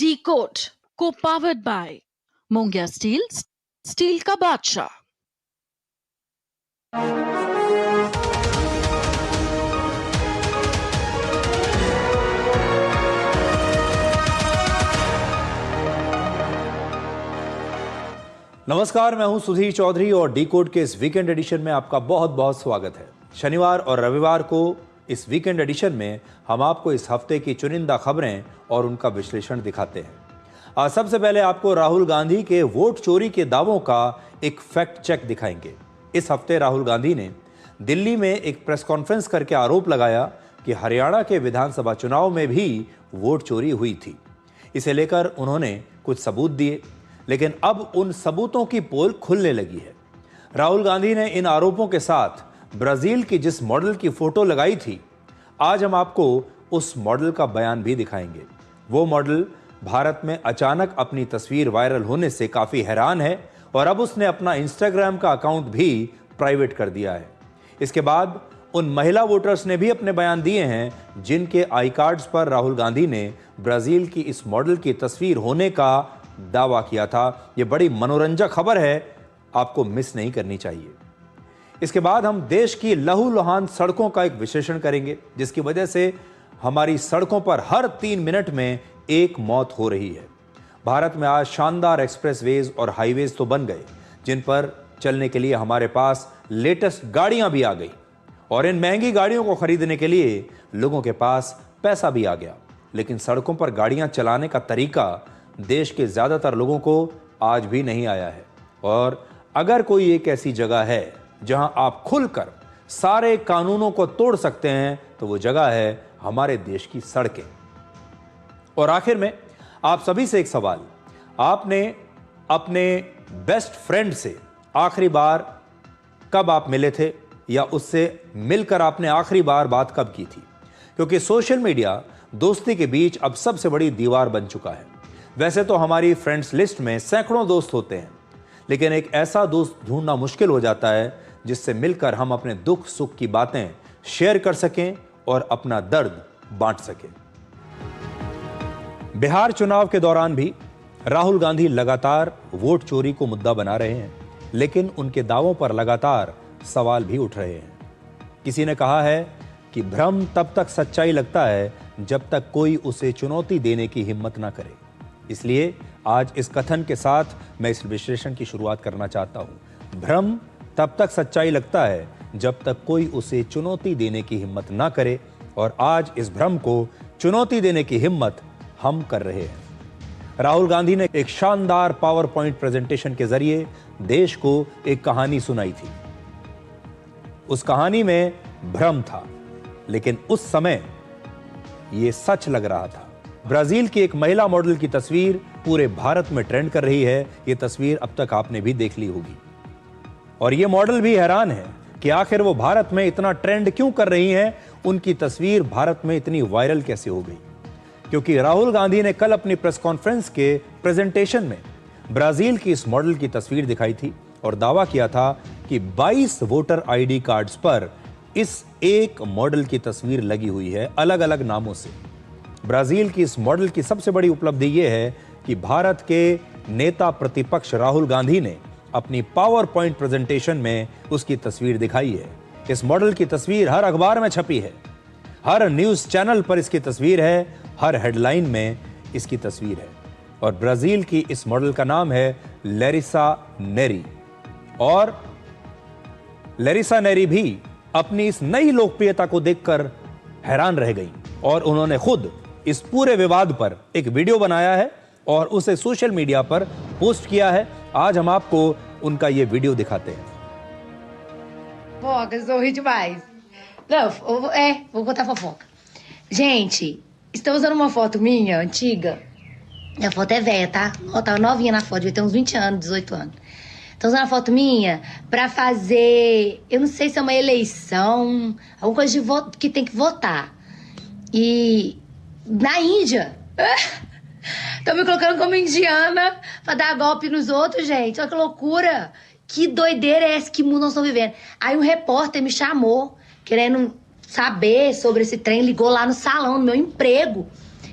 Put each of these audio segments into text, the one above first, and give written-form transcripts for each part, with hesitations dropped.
Decode co-powered by Mongia Steel, steel का बादशाह। नमस्कार, मैं हूं सुधीर चौधरी और डीकोड के इस वीकेंड एडिशन में आपका बहुत बहुत स्वागत है। शनिवार और रविवार को इस वीकेंड एडिशन में हम आपको इस हफ्ते की चुनिंदा खबरें और उनका विश्लेषण दिखाते हैं। आज सबसे पहले आपको राहुल गांधी के वोट चोरी के दावों का एक फैक्ट चेक दिखाएंगे। इस हफ्ते राहुल गांधी ने दिल्ली में एक प्रेस कॉन्फ्रेंस करके आरोप लगाया कि हरियाणा के विधानसभा चुनाव में भी वोट चोरी हुई थी। इसे लेकर उन्होंने कुछ सबूत दिए, लेकिन अब उन सबूतों की पोल खुलने लगी है। राहुल गांधी ने इन आरोपों के साथ ब्राजील की जिस मॉडल की फोटो लगाई थी, आज हम आपको उस मॉडल का बयान भी दिखाएंगे। वो मॉडल भारत में अचानक अपनी तस्वीर वायरल होने से काफी हैरान है और अब उसने अपना इंस्टाग्राम का अकाउंट भी प्राइवेट कर दिया है। इसके बाद उन महिला वोटर्स ने भी अपने बयान दिए हैं जिनके आई कार्ड्स पर राहुल गांधी ने ब्राजील की इस मॉडल की तस्वीर होने का दावा किया था। यह बड़ी मनोरंजक खबर है, आपको मिस नहीं करनी चाहिए। इसके बाद हम देश की लहूलुहान सड़कों का एक विश्लेषण करेंगे, जिसकी वजह से हमारी सड़कों पर हर 3 मिनट में एक मौत हो रही है। भारत में आज शानदार एक्सप्रेसवेज और हाईवेज तो बन गए, जिन पर चलने के लिए हमारे पास लेटेस्ट गाड़ियां भी आ गई और इन महंगी गाड़ियों को खरीदने के लिए लोगों के पास पैसा भी आ गया। लेकिन सड़कों पर गाड़ियां चलाने का तरीका देश के ज्यादातर लोगों को आज भी नहीं आया है। और अगर कोई एक ऐसी जगह है जहां आप खुलकर सारे कानूनों को तोड़ सकते हैं, तो वो जगह है हमारे देश की सड़कें। और आखिर में आप सभी से एक सवाल, आपने अपने बेस्ट फ्रेंड से आखिरी बार कब आप मिले थे, या उससे मिलकर आपने आखिरी बार बात कब की थी? क्योंकि सोशल मीडिया दोस्ती के बीच अब सबसे बड़ी दीवार बन चुका है। वैसे तो हमारी फ्रेंड्स लिस्ट में सैकड़ों दोस्त होते हैं, लेकिन एक ऐसा दोस्त ढूंढना मुश्किल हो जाता है जिससे मिलकर हम अपने दुख सुख की बातें शेयर कर सकें और अपना दर्द बांट सकें। बिहार चुनाव के दौरान भी राहुल गांधी लगातार वोट चोरी को मुद्दा बना रहे हैं, लेकिन उनके दावों पर लगातार सवाल भी उठ रहे हैं। किसी ने कहा है कि भ्रम तब तक सच्चाई लगता है जब तक कोई उसे चुनौती देने की हिम्मत ना करे। इसलिए आज इस कथन के साथ मैं इस विश्लेषण की शुरुआत करना चाहता हूं। भ्रम तब तक सच्चाई लगता है जब तक कोई उसे चुनौती देने की हिम्मत ना करे, और आज इस भ्रम को चुनौती देने की हिम्मत हम कर रहे हैं। राहुल गांधी ने एक शानदार पावर पॉइंट प्रेजेंटेशन के जरिए देश को एक कहानी सुनाई थी। उस कहानी में भ्रम था, लेकिन उस समय यह सच लग रहा था। ब्राजील की एक महिला मॉडल की तस्वीर पूरे भारत में ट्रेंड कर रही है। यह तस्वीर अब तक आपने भी देख ली होगी, और यह मॉडल भी हैरान है कि आखिर वो भारत में इतना ट्रेंड क्यों कर रही हैं, उनकी तस्वीर भारत में इतनी वायरल कैसे हो गई। क्योंकि राहुल गांधी ने कल अपनी प्रेस कॉन्फ्रेंस के प्रेजेंटेशन में ब्राजील की इस मॉडल की तस्वीर दिखाई थी और दावा किया था कि 22 वोटर आईडी कार्ड्स पर इस एक मॉडल की तस्वीर लगी हुई है, अलग अलग नामों से। ब्राजील की इस मॉडल की सबसे बड़ी उपलब्धि यह है कि भारत के नेता प्रतिपक्ष राहुल गांधी ने अपनी पावर पॉइंट प्रेजेंटेशन में उसकी तस्वीर दिखाई है। इस मॉडल की तस्वीर हर अखबार में छपी है, हर न्यूज चैनल पर इसकी तस्वीर है, हर हेडलाइन में इसकी तस्वीर है। और ब्राजील की इस मॉडल का नाम है लैरिसा नेरी। और लैरिसा नेरी भी अपनी इस नई लोकप्रियता को देखकर हैरान रह गई और उन्होंने खुद इस पूरे विवाद पर एक वीडियो बनाया है और उसे सोशल मीडिया पर पोस्ट किया है। आज हम आपको उनका ये वीडियो दिखाते हैं। Fofoca, eu ri demais. Não, vou contar fofoca. Gente, estão usando uma foto minha, antiga. A foto é velha, tá? Eu tava novinha na foto, devia ter uns 20 anos, 18 anos. Estão usando a foto minha pra fazer, eu não sei se é uma eleição, alguma coisa de voto, que tem que votar. E na Índia. Estão me colocando como indiana pra dar golpe nos outros, gente. Olha que loucura. Que doideira é essa? Que mundo nós estamos vivendo? Aí um repórter me chamou, querendo saber sobre esse trem, ligou lá no salão, no meu emprego.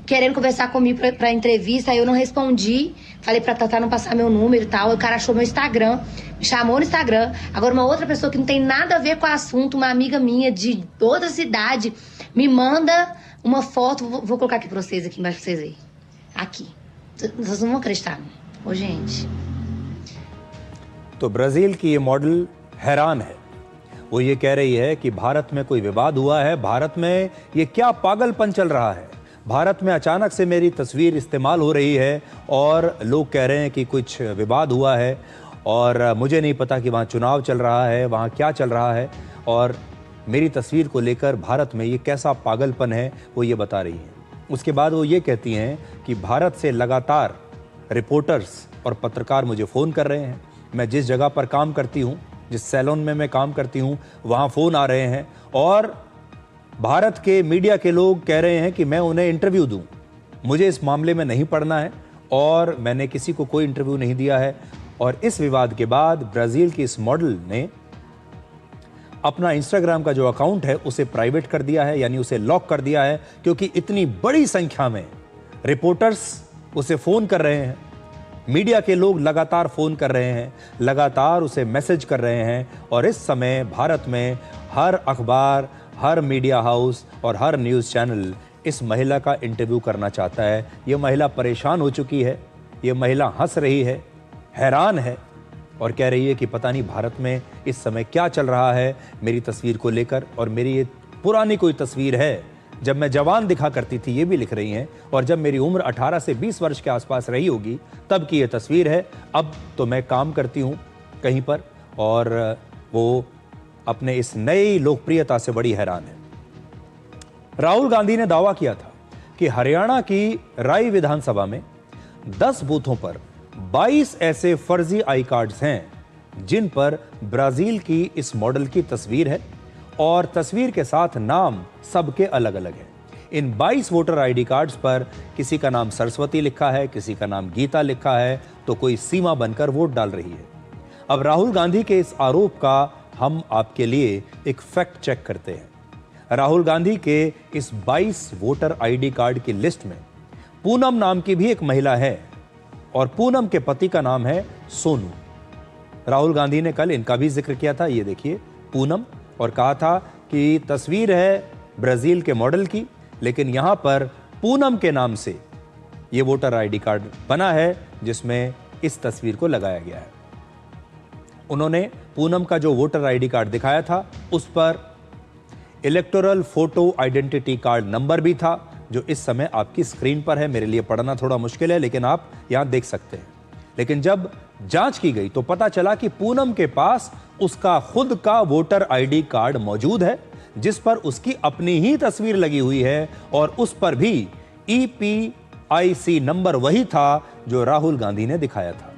querendo conversar comigo pra entrevista, aí eu não respondi. Falei pra Tatá não passar meu número e tal. O cara achou meu Instagram, me chamou no Instagram. Agora uma outra pessoa que não tem nada a ver com o assunto, uma amiga minha de outra cidade, me manda uma foto. Vou colocar aqui pra vocês, aqui embaixo pra vocês verem. Aqui. Vocês não vão acreditar. Ô, gente. तो Brazil की ये model हैरान है। वो ये कह रही है कि भारत में कोई विवाद हुआ है, भारत में ये क्या पागलपन चल रहा है, भारत में अचानक से मेरी तस्वीर इस्तेमाल हो रही है और लोग कह रहे हैं कि कुछ विवाद हुआ है और मुझे नहीं पता कि वहाँ चुनाव चल रहा है, वहाँ क्या चल रहा है और मेरी तस्वीर को लेकर भारत में ये कैसा पागलपन है, वो ये बता रही हैं। उसके बाद वो ये कहती हैं कि भारत से लगातार रिपोर्टर्स और पत्रकार मुझे फ़ोन कर रहे हैं। मैं जिस जगह पर काम करती हूँ, जिस सैलून में मैं काम करती हूँ, वहाँ फ़ोन आ रहे हैं और भारत के मीडिया के लोग कह रहे हैं कि मैं उन्हें इंटरव्यू दूँ। मुझे इस मामले में नहीं पढ़ना है और मैंने किसी को कोई इंटरव्यू नहीं दिया है। और इस विवाद के बाद ब्राज़ील की इस मॉडल ने अपना इंस्टाग्राम का जो अकाउंट है उसे प्राइवेट कर दिया है, यानी उसे लॉक कर दिया है, क्योंकि इतनी बड़ी संख्या में रिपोर्टर्स उसे फ़ोन कर रहे हैं, मीडिया के लोग लगातार फ़ोन कर रहे हैं, लगातार उसे मैसेज कर रहे हैं और इस समय भारत में हर अखबार, हर मीडिया हाउस और हर न्यूज़ चैनल इस महिला का इंटरव्यू करना चाहता है। ये महिला परेशान हो चुकी है, ये महिला हंस रही है, हैरान है और कह रही है कि पता नहीं भारत में इस समय क्या चल रहा है मेरी तस्वीर को लेकर। और मेरी ये पुरानी कोई तस्वीर है, जब मैं जवान दिखा करती थी, ये भी लिख रही हैं, और जब मेरी उम्र 18 से 20 वर्ष के आसपास रही होगी तब की ये तस्वीर है। अब तो मैं काम करती हूँ कहीं पर और वो अपने इस नई लोकप्रियता से बड़ी हैरान है। राहुल गांधी ने दावा किया था कि हरियाणा की राय विधानसभा में 10 बूथों पर 22 ऐसे फर्जी आई कार्ड्स हैं जिन पर ब्राजील की इस मॉडल की तस्वीर है और तस्वीर के साथ नाम सबके अलग अलग हैं। इन 22 वोटर आईडी कार्ड्स पर किसी का नाम सरस्वती लिखा है, किसी का नाम गीता लिखा है, तो कोई सीमा बनकर वोट डाल रही है। अब राहुल गांधी के इस आरोप का हम आपके लिए एक फैक्ट चेक करते हैं। राहुल गांधी के इस 22 वोटर आईडी कार्ड की लिस्ट में पूनम नाम की भी एक महिला है और पूनम के पति का नाम है सोनू। राहुल गांधी ने कल इनका भी जिक्र किया था, ये देखिए पूनम, और कहा था कि तस्वीर है ब्राजील के मॉडल की, लेकिन यहां पर पूनम के नाम से ये वोटर आईडी कार्ड बना है जिसमें इस तस्वीर को लगाया गया है। उन्होंने पूनम का जो वोटर आईडी कार्ड दिखाया था उस पर electoral photo identity card number भी था, जो इस समय आपकी स्क्रीन पर है। मेरे लिए पढ़ना थोड़ा मुश्किल है लेकिन आप यहां देख सकते हैं। लेकिन जब जांच की गई तो पता चला कि पूनम के पास उसका खुद का वोटर आईडी कार्ड मौजूद है जिस पर उसकी अपनी ही तस्वीर लगी हुई है और उस पर भी EPIC नंबर वही था जो राहुल गांधी ने दिखाया था।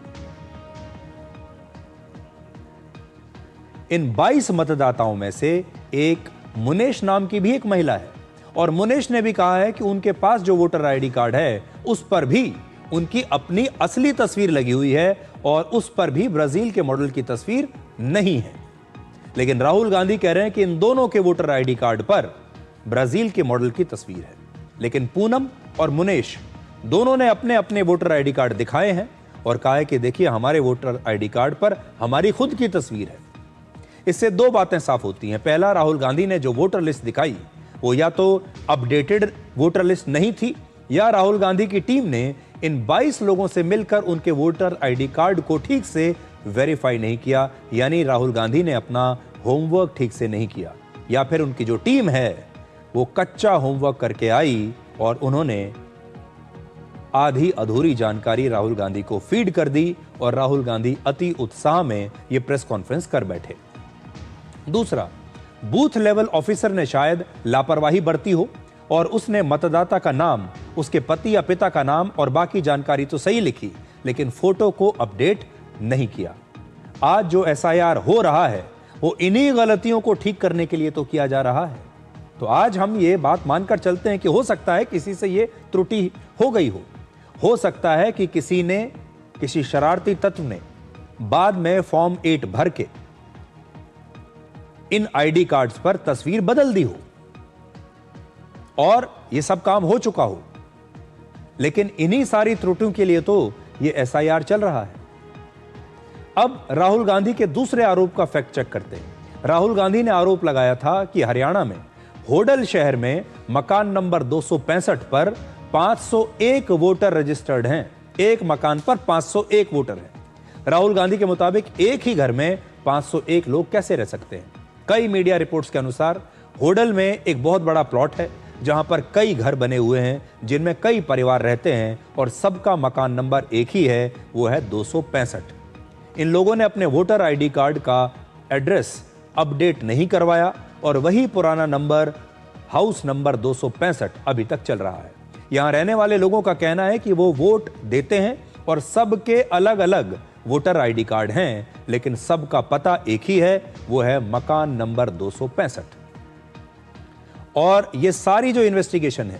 इन 22 मतदाताओं में से एक मुनेश नाम की भी एक महिला है और मुनेश ने भी कहा है कि उनके पास जो वोटर आईडी कार्ड है उस पर भी उनकी अपनी असली तस्वीर लगी हुई है और उस पर भी ब्राजील के मॉडल की तस्वीर नहीं है। लेकिन राहुल गांधी कह रहे हैं कि इन दोनों के वोटर आईडी कार्ड पर ब्राजील के मॉडल की तस्वीर है। लेकिन पूनम और मुनेश दोनों ने अपने अपने वोटर आईडी कार्ड दिखाए हैं और कहा है कि देखिए हमारे वोटर आईडी कार्ड पर हमारी खुद की तस्वीर है। इससे दो बातें साफ होती हैं। पहला, राहुल गांधी ने जो वोटर लिस्ट दिखाई वो या तो अपडेटेड वोटर लिस्ट नहीं थी या राहुल गांधी की टीम ने इन 22 लोगों से मिलकर उनके वोटर आईडी कार्ड को ठीक से वेरीफाई नहीं किया, यानी राहुल गांधी ने अपना होमवर्क ठीक से नहीं किया, या फिर उनकी जो टीम है वो कच्चा होमवर्क करके आई और उन्होंने आधी अधूरी जानकारी राहुल गांधी को फीड कर दी और राहुल गांधी अति उत्साह में ये प्रेस कॉन्फ्रेंस कर बैठे। दूसरा, बूथ लेवल ऑफिसर ने शायद लापरवाही बरती हो और उसने मतदाता का नाम, उसके पति या पिता का नाम और बाकी जानकारी तो सही लिखी लेकिन फोटो को अपडेट नहीं किया। आज जो SIR हो रहा है वो इन्हीं गलतियों को ठीक करने के लिए तो किया जा रहा है। तो आज हम ये बात मानकर चलते हैं कि हो सकता है किसी से ये त्रुटि हो गई हो सकता है कि किसी शरारती तत्व ने बाद में फॉर्म 8 भर के इन आईडी कार्ड्स पर तस्वीर बदल दी हो और ये सब काम हो चुका हो। लेकिन इन्हीं सारी त्रुटियों के लिए तो ये SIR चल रहा है। अब राहुल गांधी के दूसरे आरोप का फैक्ट चेक करते हैं। राहुल गांधी ने आरोप लगाया था कि हरियाणा में होडल शहर में मकान नंबर 265 पर 501 वोटर रजिस्टर्ड हैं। एक मकान पर 501 वोटर हैं। राहुल गांधी के मुताबिक एक ही घर में 501 लोग कैसे रह सकते हैं। कई मीडिया रिपोर्ट्स के अनुसार होडल में एक बहुत बड़ा प्लॉट है जहां पर कई घर बने हुए हैं जिनमें कई परिवार रहते हैं और सबका मकान नंबर एक ही है, वो है 265। इन लोगों ने अपने वोटर ID कार्ड का एड्रेस अपडेट नहीं करवाया और वही पुराना नंबर, हाउस नंबर 265 अभी तक चल रहा है। यहां रहने वाले लोगों का कहना है कि वो वोट देते हैं और सबके अलग अलग वोटर ID कार्ड हैं, लेकिन सबका पता एक ही है, वो है मकान नंबर 265। और ये सारी जो इन्वेस्टिगेशन है,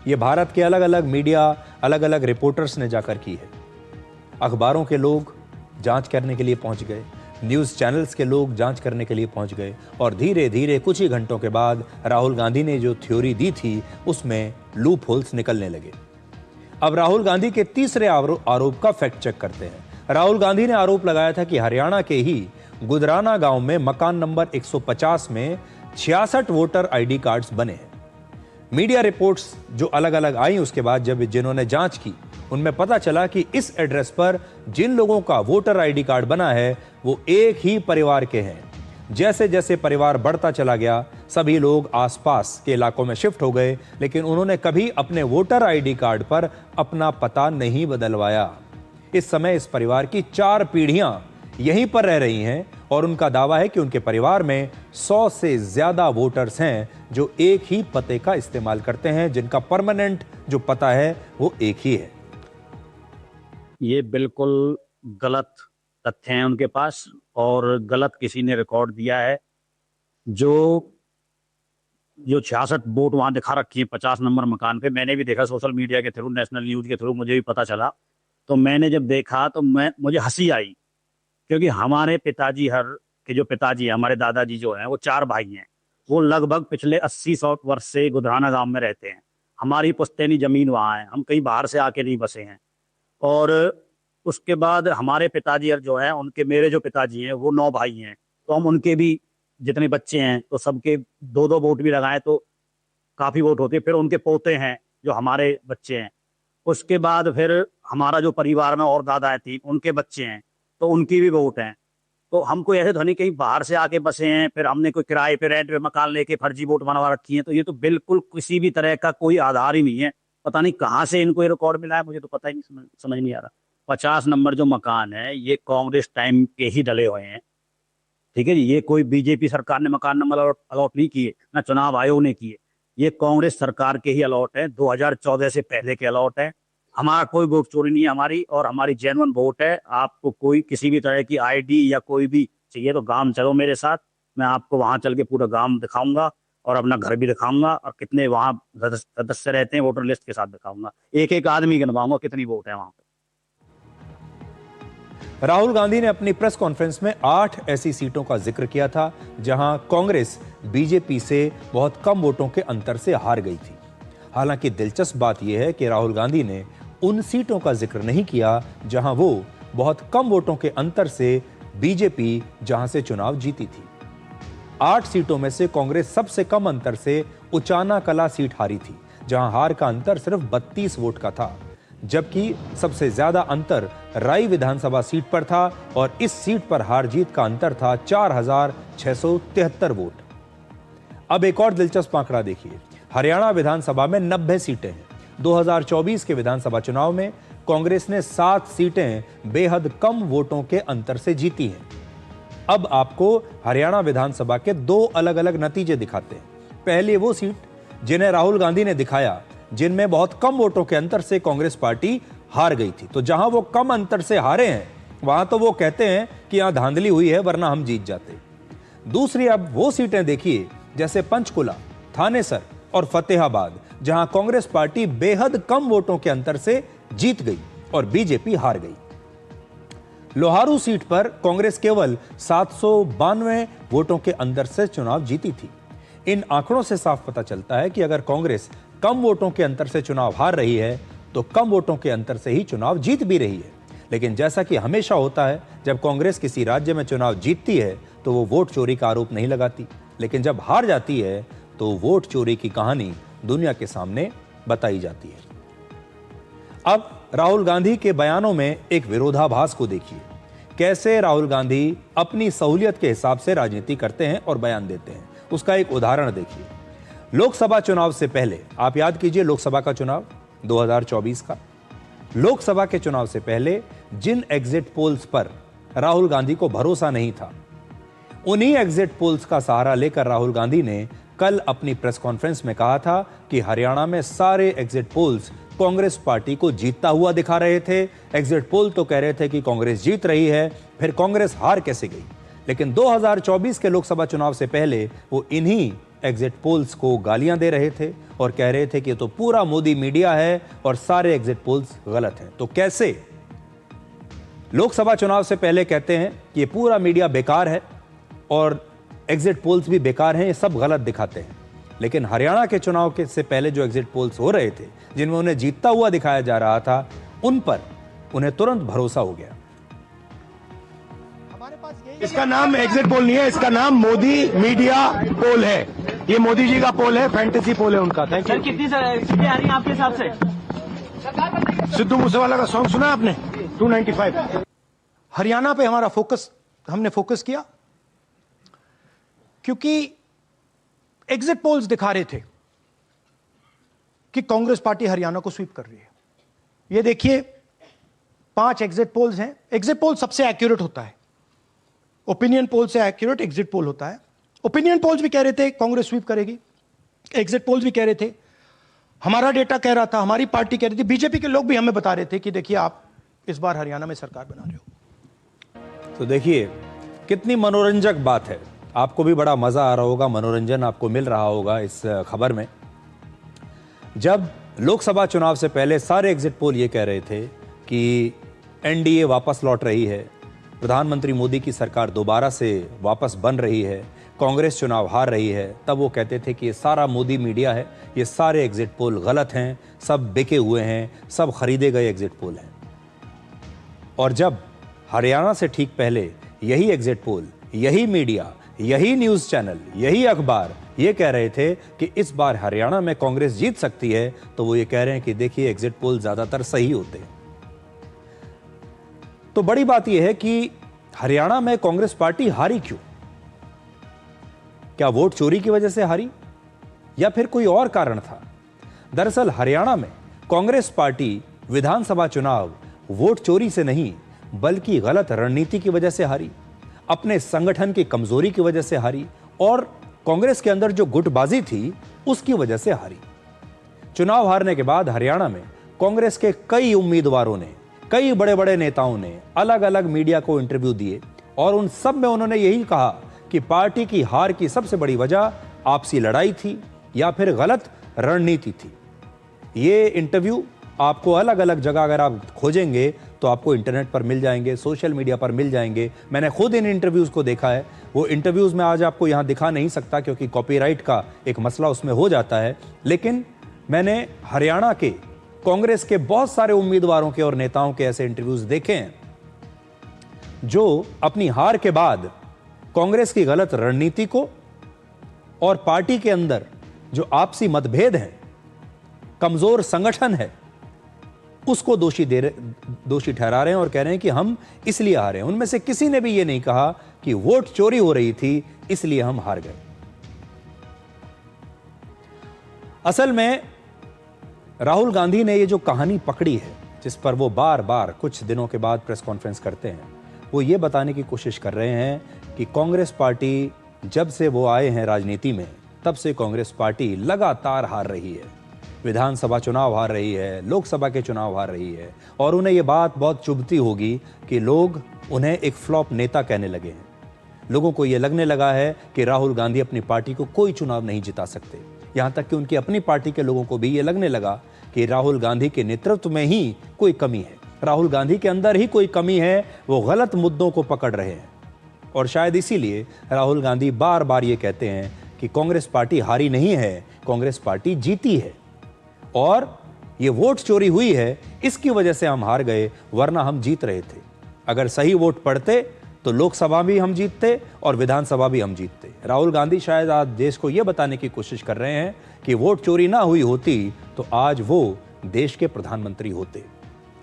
ये भारत के अलग अलग मीडिया, अलग अलग रिपोर्टर्स ने जाकर की है। अखबारों के लोग जांच करने के लिए पहुंच गए, न्यूज़ चैनल्स के लोग जांच करने के लिए पहुंच गए और धीरे धीरे कुछ ही घंटों के बाद राहुल गांधी ने जो थ्योरी दी थी उसमें लूप होल्स निकलने लगे। अब राहुल गांधी के तीसरे आरोप का फैक्ट चेक करते हैं। राहुल गांधी ने आरोप लगाया था कि हरियाणा के ही गुजराना गांव में मकान नंबर 150 में 66 वोटर ID कार्ड्स बने हैं। मीडिया रिपोर्ट्स जो अलग अलग आई उसके बाद जब जिन्होंने जांच की उनमें पता चला कि इस एड्रेस पर जिन लोगों का वोटर ID कार्ड बना है वो एक ही परिवार के हैं। जैसे जैसे परिवार बढ़ता चला गया सभी लोग आसपास के इलाकों में शिफ्ट हो गए, लेकिन उन्होंने कभी अपने वोटर ID कार्ड पर अपना पता नहीं बदलवाया। इस समय इस परिवार की 4 पीढ़ियां यहीं पर रह रही हैं और उनका दावा है कि उनके परिवार में 100 से ज्यादा वोटर्स हैं जो एक ही पते का इस्तेमाल करते हैं, जिनका परमानेंट जो पता है वो एक ही है। ये बिल्कुल गलत तथ्य हैं उनके पास और गलत किसी ने रिकॉर्ड दिया है। जो 66 वोट वहां दिखा रखी है 50 नंबर मकान पे, मैंने भी देखा सोशल मीडिया के थ्रू, नेशनल न्यूज के थ्रू मुझे भी पता चला। तो मैंने जब देखा तो मुझे हंसी आई, क्योंकि हमारे पिताजी के जो पिताजी है, हमारे दादाजी जो हैं, वो 4 भाई हैं। वो लगभग पिछले 80-100 वर्ष से गुजराना गांव में रहते हैं। हमारी पुश्तैनी जमीन वहाँ है, हम कहीं बाहर से आके नहीं बसे हैं। और उसके बाद हमारे पिताजी जो हैं, उनके मेरे जो पिताजी हैं वो 9 भाई हैं। तो हम उनके भी जितने बच्चे हैं तो सबके 2-2 वोट भी लगाएं तो काफ़ी वोट होते हैं। फिर उनके पोते हैं जो हमारे बच्चे हैं। उसके बाद फिर हमारा जो परिवार में और दादा थी उनके बच्चे हैं तो उनकी भी वोट हैं। तो हमको ऐसे धनी कहीं बाहर से आके बसे हैं, फिर हमने कोई किराए पे रेंट पे मकान लेके फर्जी वोट बनवा रखी है। तो ये तो बिल्कुल किसी भी तरह का कोई आधार ही नहीं है। पता नहीं कहाँ से इनको ये रिकॉर्ड मिला है, मुझे तो पता ही नहीं, समझ नहीं आ रहा। 50 नंबर जो मकान है ये कांग्रेस टाइम के ही डले हुए हैं, ठीक है जी। ये कोई बीजेपी सरकार ने मकान नंबर अलॉट नहीं किए, ना चुनाव आयोग ने किए। ये कांग्रेस सरकार के ही अलॉट है, 2014 से पहले के अलॉट है। हमारा कोई वोट चोरी नहीं है और हमारी जेन्युइन वोट है। आपको कोई किसी भी तरह की ID या कोई भी चाहिए तो गांव चलो मेरे साथ, मैं आपको वहां चल के पूरा गांव दिखाऊंगा और अपना घर भी दिखाऊंगा और कितने वहां सदस्य रहते हैं वोटर लिस्ट के साथ दिखाऊंगा। एक एक आदमी गिनवाऊंगा कितनी वोट है वहां पे। राहुल गांधी ने अपनी प्रेस कॉन्फ्रेंस में 8 ऐसी सीटों का जिक्र किया था जहां कांग्रेस बीजेपी से बहुत कम वोटों के अंतर से हार गई थी। हालांकि दिलचस्प बात यह है कि राहुल गांधी ने उन सीटों का जिक्र नहीं किया जहां वो बहुत कम वोटों के अंतर से बीजेपी जहां से चुनाव जीती थी। 8 सीटों में से कांग्रेस सबसे कम अंतर से उचाना कला सीट हारी थी, जहां हार का अंतर सिर्फ 32 वोट का था, जबकि सबसे ज्यादा अंतर राई विधानसभा सीट पर था और इस सीट पर हार जीत का अंतर था 4673 वोट। अब एक और दिलचस्प आंकड़ा देखिए, हरियाणा विधानसभा में 90 सीटें हैं। 2024 के विधानसभा चुनाव में कांग्रेस ने 7 सीटें बेहद कम वोटों के अंतर से जीती हैं। अब आपको हरियाणा विधानसभा के 2 अलग अलग नतीजे दिखाते हैं। पहले वो सीट जिन्हें राहुल गांधी ने दिखाया जिनमें बहुत कम वोटों के अंतर से कांग्रेस पार्टी हार गई थी। तो जहां वो कम अंतर से हारे हैं वहां तो वो कहते हैं कि यहां धांधली हुई है वरना हम जीत जाते। दूसरी अब वो सीटें देखिए जैसे पंचकुला, थानेसर और फतेहाबाद, जहां कांग्रेस पार्टी बेहद कम वोटों के अंतर से जीत गई और बीजेपी हार गई। लोहारू सीट पर कांग्रेस केवल 792 वोटों के अंतर से चुनाव जीती थी। इन आंकड़ों से साफ पता चलता है कि अगर कांग्रेस कम वोटों के अंतर से चुनाव हार रही है तो कम वोटों के अंतर से ही चुनाव जीत भी रही है। लेकिन जैसा कि हमेशा होता है, जब कांग्रेस किसी राज्य में चुनाव जीतती है तो वो वोट चोरी का आरोप नहीं लगाती, लेकिन जब हार जाती है तो वोट चोरी की कहानी दुनिया के सामने बताई जाती है। अब राहुल गांधी के बयानों में एक विरोधाभास को देखिए। कैसे राहुल गांधी अपनी सहूलियत के हिसाब से राजनीति करते हैं और बयान देते हैं, उसका एक उदाहरण देखिए। लोकसभा चुनाव से पहले, आप याद कीजिए लोकसभा का चुनाव 2024 का, लोकसभा के चुनाव से पहले जिन एग्जिट पोल्स पर राहुल गांधी को भरोसा नहीं था, उन्हीं एग्जिट पोल्स का सहारा लेकर राहुल गांधी ने कल अपनी प्रेस कॉन्फ्रेंस में कहा था कि हरियाणा में सारे एग्जिट पोल्स कांग्रेस पार्टी को जीतता हुआ दिखा रहे थे। एग्जिट पोल तो कह रहे थे कि कांग्रेस जीत रही है, फिर कांग्रेस हार कैसे गई? लेकिन 2024 के लोकसभा चुनाव से पहले वो इन्हीं एग्जिट पोल्स को गालियां दे रहे थे और कह रहे थे कि ये तो पूरा मोदी मीडिया है और सारे एग्जिट पोल्स गलत हैं। तो कैसे लोकसभा चुनाव से पहले कहते हैं कि ये पूरा मीडिया बेकार है और एग्जिट पोल्स भी बेकार हैं, ये सब गलत दिखाते हैं, लेकिन हरियाणा के चुनाव के से पहले जो एग्जिट पोल्स हो रहे थे, जिनमें उन्हें जीतता हुआ दिखाया जा रहा था, उन पर उन्हें तुरंत भरोसा हो गया। इसका नाम एग्जिट पोल नहीं है, इसका नाम मोदी मीडिया पोल है। ये मोदी जी का पोल है, फैंटेसी पोल है उनका। Thank you. कितनी सीटें आ रही हैं आपके हिसाब से? सिद्धू मूसेवाला का सॉन्ग सुना आपने? 295। हरियाणा पे हमारा फोकस, हमने फोकस किया क्योंकि एग्जिट पोल्स दिखा रहे थे कि कांग्रेस पार्टी हरियाणा को स्वीप कर रही है। ये देखिए 5 एग्जिट पोल्स हैं। एग्जिट पोल सबसे एक्यूरेट होता है, ओपिनियन पोल से एक्यूरेट एग्जिट पोल होता है। ओपिनियन पोल्स भी कह रहे थे कांग्रेस स्वीप करेगी, एग्जिट पोल्स भी कह रहे थे, हमारा डेटा कह रहा था, हमारी पार्टी कह रही थी, बीजेपी के लोग भी हमें बता रहे थे कि देखिए आप इस बार हरियाणा में सरकार बना रहे हो। तो देखिए कितनी मनोरंजक बात है, आपको भी बड़ा मजा आ रहा होगा, मनोरंजन आपको मिल रहा होगा इस खबर में। जब लोकसभा चुनाव से पहले सारे एग्जिट पोल ये कह रहे थे कि एनडीए वापस लौट रही है, प्रधानमंत्री मोदी की सरकार दोबारा से वापस बन रही है, कांग्रेस चुनाव हार रही है, तब वो कहते थे कि ये सारा मोदी मीडिया है, ये सारे एग्जिट पोल गलत हैं, सब बिके हुए हैं, सब खरीदे गए एग्जिट पोल हैं। और जब हरियाणा से ठीक पहले यही एग्जिट पोल, यही मीडिया, यही न्यूज चैनल, यही अखबार ये कह रहे थे कि इस बार हरियाणा में कांग्रेस जीत सकती है, तो वो ये कह रहे हैं कि देखिए एग्जिट पोल ज्यादातर सही होते हैं। तो बड़ी बात यह है कि हरियाणा में कांग्रेस पार्टी हारी क्यों? क्या वोट चोरी की वजह से हारी या फिर कोई और कारण था? दरअसल हरियाणा में कांग्रेस पार्टी विधानसभा चुनाव वोट चोरी से नहीं बल्कि गलत रणनीति की वजह से हारी, अपने संगठन की कमजोरी की वजह से हारी और कांग्रेस के अंदर जो गुटबाजी थी उसकी वजह से हारी। चुनाव हारने के बाद हरियाणा में कांग्रेस के कई उम्मीदवारों ने, कई बड़े बड़े नेताओं ने अलग अलग मीडिया को इंटरव्यू दिए और उन सब में उन्होंने यही कहा कि पार्टी की हार की सबसे बड़ी वजह आपसी लड़ाई थी या फिर गलत रणनीति थी। ये इंटरव्यू आपको अलग अलग जगह अगर आप खोजेंगे तो आपको इंटरनेट पर मिल जाएंगे, सोशल मीडिया पर मिल जाएंगे। मैंने खुद इन इंटरव्यूज को देखा है। वो इंटरव्यूज में आज आपको यहां दिखा नहीं सकता क्योंकि कॉपीराइट का एक मसला उसमें हो जाता है, लेकिन मैंने हरियाणा के कांग्रेस के बहुत सारे उम्मीदवारों के और नेताओं के ऐसे इंटरव्यूज देखे हैं जो अपनी हार के बाद कांग्रेस की गलत रणनीति को और पार्टी के अंदर जो आपसी मतभेद है, कमजोर संगठन है, उसको दोषी ठहरा रहे हैं और कह रहे हैं कि हम इसलिए हारे हैं। उनमें से किसी ने भी ये नहीं कहा कि वोट चोरी हो रही थी इसलिए हम हार गए। असल में राहुल गांधी ने ये जो कहानी पकड़ी है, जिस पर वो बार बार कुछ दिनों के बाद प्रेस कॉन्फ्रेंस करते हैं, वो ये बताने की कोशिश कर रहे हैं कि कांग्रेस पार्टी जब से वो आए हैं राजनीति में, तब से कांग्रेस पार्टी लगातार हार रही है। विधानसभा चुनाव हार रही है, लोकसभा के चुनाव हार रही है और उन्हें ये बात बहुत चुभती होगी कि लोग उन्हें एक फ्लॉप नेता कहने लगे हैं। लोगों को ये लगने लगा है कि राहुल गांधी अपनी पार्टी को कोई चुनाव नहीं जिता सकते। यहां तक कि उनकी अपनी पार्टी के लोगों को भी ये लगने लगा कि राहुल गांधी के नेतृत्व में ही कोई कमी है, राहुल गांधी के अंदर ही कोई कमी है, वो गलत मुद्दों को पकड़ रहे हैं। और शायद इसीलिए राहुल गांधी बार बार ये कहते हैं कि कांग्रेस पार्टी हारी नहीं है, कांग्रेस पार्टी जीती है। और ये वोट चोरी हुई है, इसकी वजह से हम हार गए, वरना हम जीत रहे थे। अगर सही वोट पड़ते तो लोकसभा भी हम जीतते और विधानसभा भी हम जीतते। राहुल गांधी शायद आज देश को यह बताने की कोशिश कर रहे हैं कि वोट चोरी ना हुई होती तो आज वो देश के प्रधानमंत्री होते।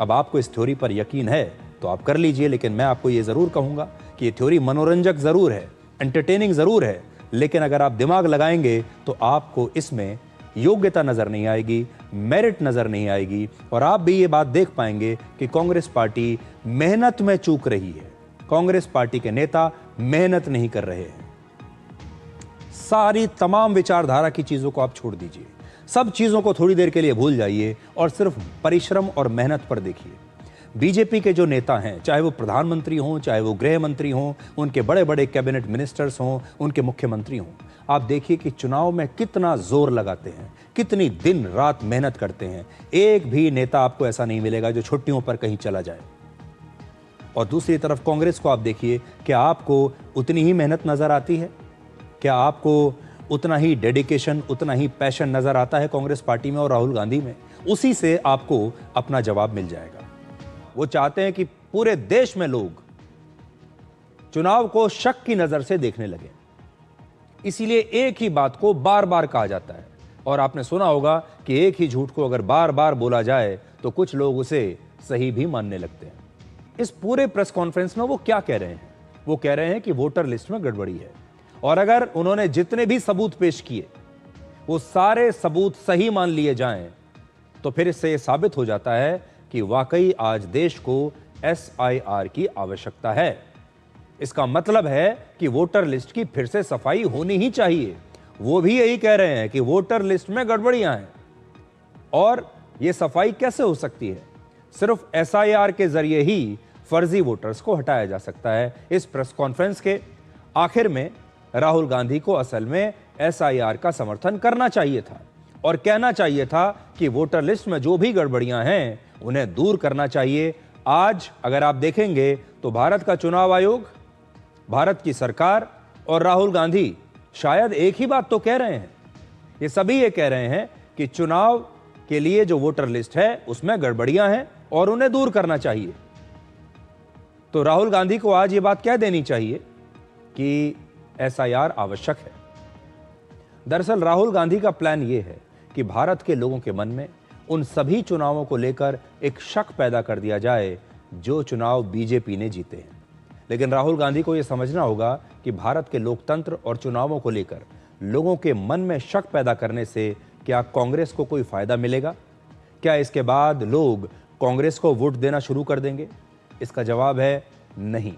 अब आपको इस थ्योरी पर यकीन है तो आप कर लीजिए, लेकिन मैं आपको ये जरूर कहूंगा कि ये थ्योरी मनोरंजक जरूर है, एंटरटेनिंग जरूर है, लेकिन अगर आप दिमाग लगाएंगे तो आपको इसमें योग्यता नजर नहीं आएगी, मेरिट नजर नहीं आएगी, और आप भी ये बात देख पाएंगे कि कांग्रेस पार्टी मेहनत में चूक रही है। कांग्रेस पार्टी के नेता मेहनत नहीं कर रहे हैं। सारी तमाम विचारधारा की चीजों को आप छोड़ दीजिए, सब चीजों को थोड़ी देर के लिए भूल जाइए और सिर्फ परिश्रम और मेहनत पर देखिए। बीजेपी के जो नेता हैं, चाहे वो प्रधानमंत्री हों, चाहे वो गृह मंत्री हों, उनके बड़े बड़े कैबिनेट मिनिस्टर्स हों, उनके मुख्यमंत्री हों, आप देखिए कि चुनाव में कितना जोर लगाते हैं, कितनी दिन रात मेहनत करते हैं। एक भी नेता आपको ऐसा नहीं मिलेगा जो छुट्टियों पर कहीं चला जाए। और दूसरी तरफ कांग्रेस को आप देखिए, क्या आपको उतनी ही मेहनत नजर आती है? क्या आपको उतना ही डेडिकेशन, उतना ही पैशन नजर आता है कांग्रेस पार्टी में और राहुल गांधी में? उसी से आपको अपना जवाब मिल जाएगा। वो चाहते हैं कि पूरे देश में लोग चुनाव को शक की नजर से देखने लगे, इसीलिए एक ही बात को बार बार कहा जाता है। और आपने सुना होगा कि एक ही झूठ को अगर बार बार बोला जाए तो कुछ लोग उसे सही भी मानने लगते हैं। इस पूरे प्रेस कॉन्फ्रेंस में वो क्या कह रहे हैं? वो कह रहे हैं कि वोटर लिस्ट में गड़बड़ी है, और अगर उन्होंने जितने भी सबूत पेश किए वो सारे सबूत सही मान लिए जाएं तो फिर इससे यह साबित हो जाता है कि वाकई आज देश को SIR की आवश्यकता है। इसका मतलब है कि वोटर लिस्ट की फिर से सफाई होनी ही चाहिए। वो भी यही कह रहे हैं कि वोटर लिस्ट में गड़बड़ियां हैं, और यह सफाई कैसे हो सकती है? सिर्फ SIR के जरिए ही फर्जी वोटर्स को हटाया जा सकता है। इस प्रेस कॉन्फ्रेंस के आखिर में राहुल गांधी को असल में SIR का समर्थन करना चाहिए था और कहना चाहिए था कि वोटर लिस्ट में जो भी गड़बड़ियां हैं उन्हें दूर करना चाहिए। आज अगर आप देखेंगे तो भारत का चुनाव आयोग, भारत की सरकार और राहुल गांधी शायद एक ही बात तो कह रहे हैं। ये सभी ये कह रहे हैं कि चुनाव के लिए जो वोटर लिस्ट है उसमें गड़बड़ियां हैं और उन्हें दूर करना चाहिए। तो राहुल गांधी को आज ये बात कह देनी चाहिए कि SIR आवश्यक है। दरअसल राहुल गांधी का प्लान यह है कि भारत के लोगों के मन में उन सभी चुनावों को लेकर एक शक पैदा कर दिया जाए जो चुनाव बीजेपी ने जीते हैं। लेकिन राहुल गांधी को यह समझना होगा कि भारत के लोकतंत्र और चुनावों को लेकर लोगों के मन में शक पैदा करने से क्या कांग्रेस को कोई फायदा मिलेगा? क्या इसके बाद लोग कांग्रेस को वोट देना शुरू कर देंगे? इसका जवाब है नहीं।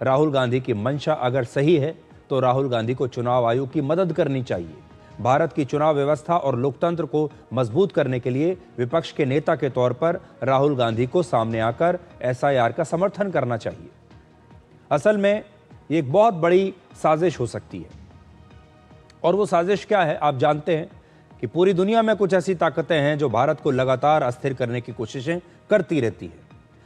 राहुल गांधी की मंशा अगर सही है तो राहुल गांधी को चुनाव आयोग की मदद करनी चाहिए। भारत की चुनाव व्यवस्था और लोकतंत्र को मजबूत करने के लिए विपक्ष के नेता के तौर पर राहुल गांधी को सामने आकर SIR का समर्थन करना चाहिए। असल में ये एक बहुत बड़ी साजिश हो सकती है, और वो साजिश क्या है? आप जानते हैं कि पूरी दुनिया में कुछ ऐसी ताकतें हैं जो भारत को लगातार अस्थिर करने की कोशिशें करती रहती है।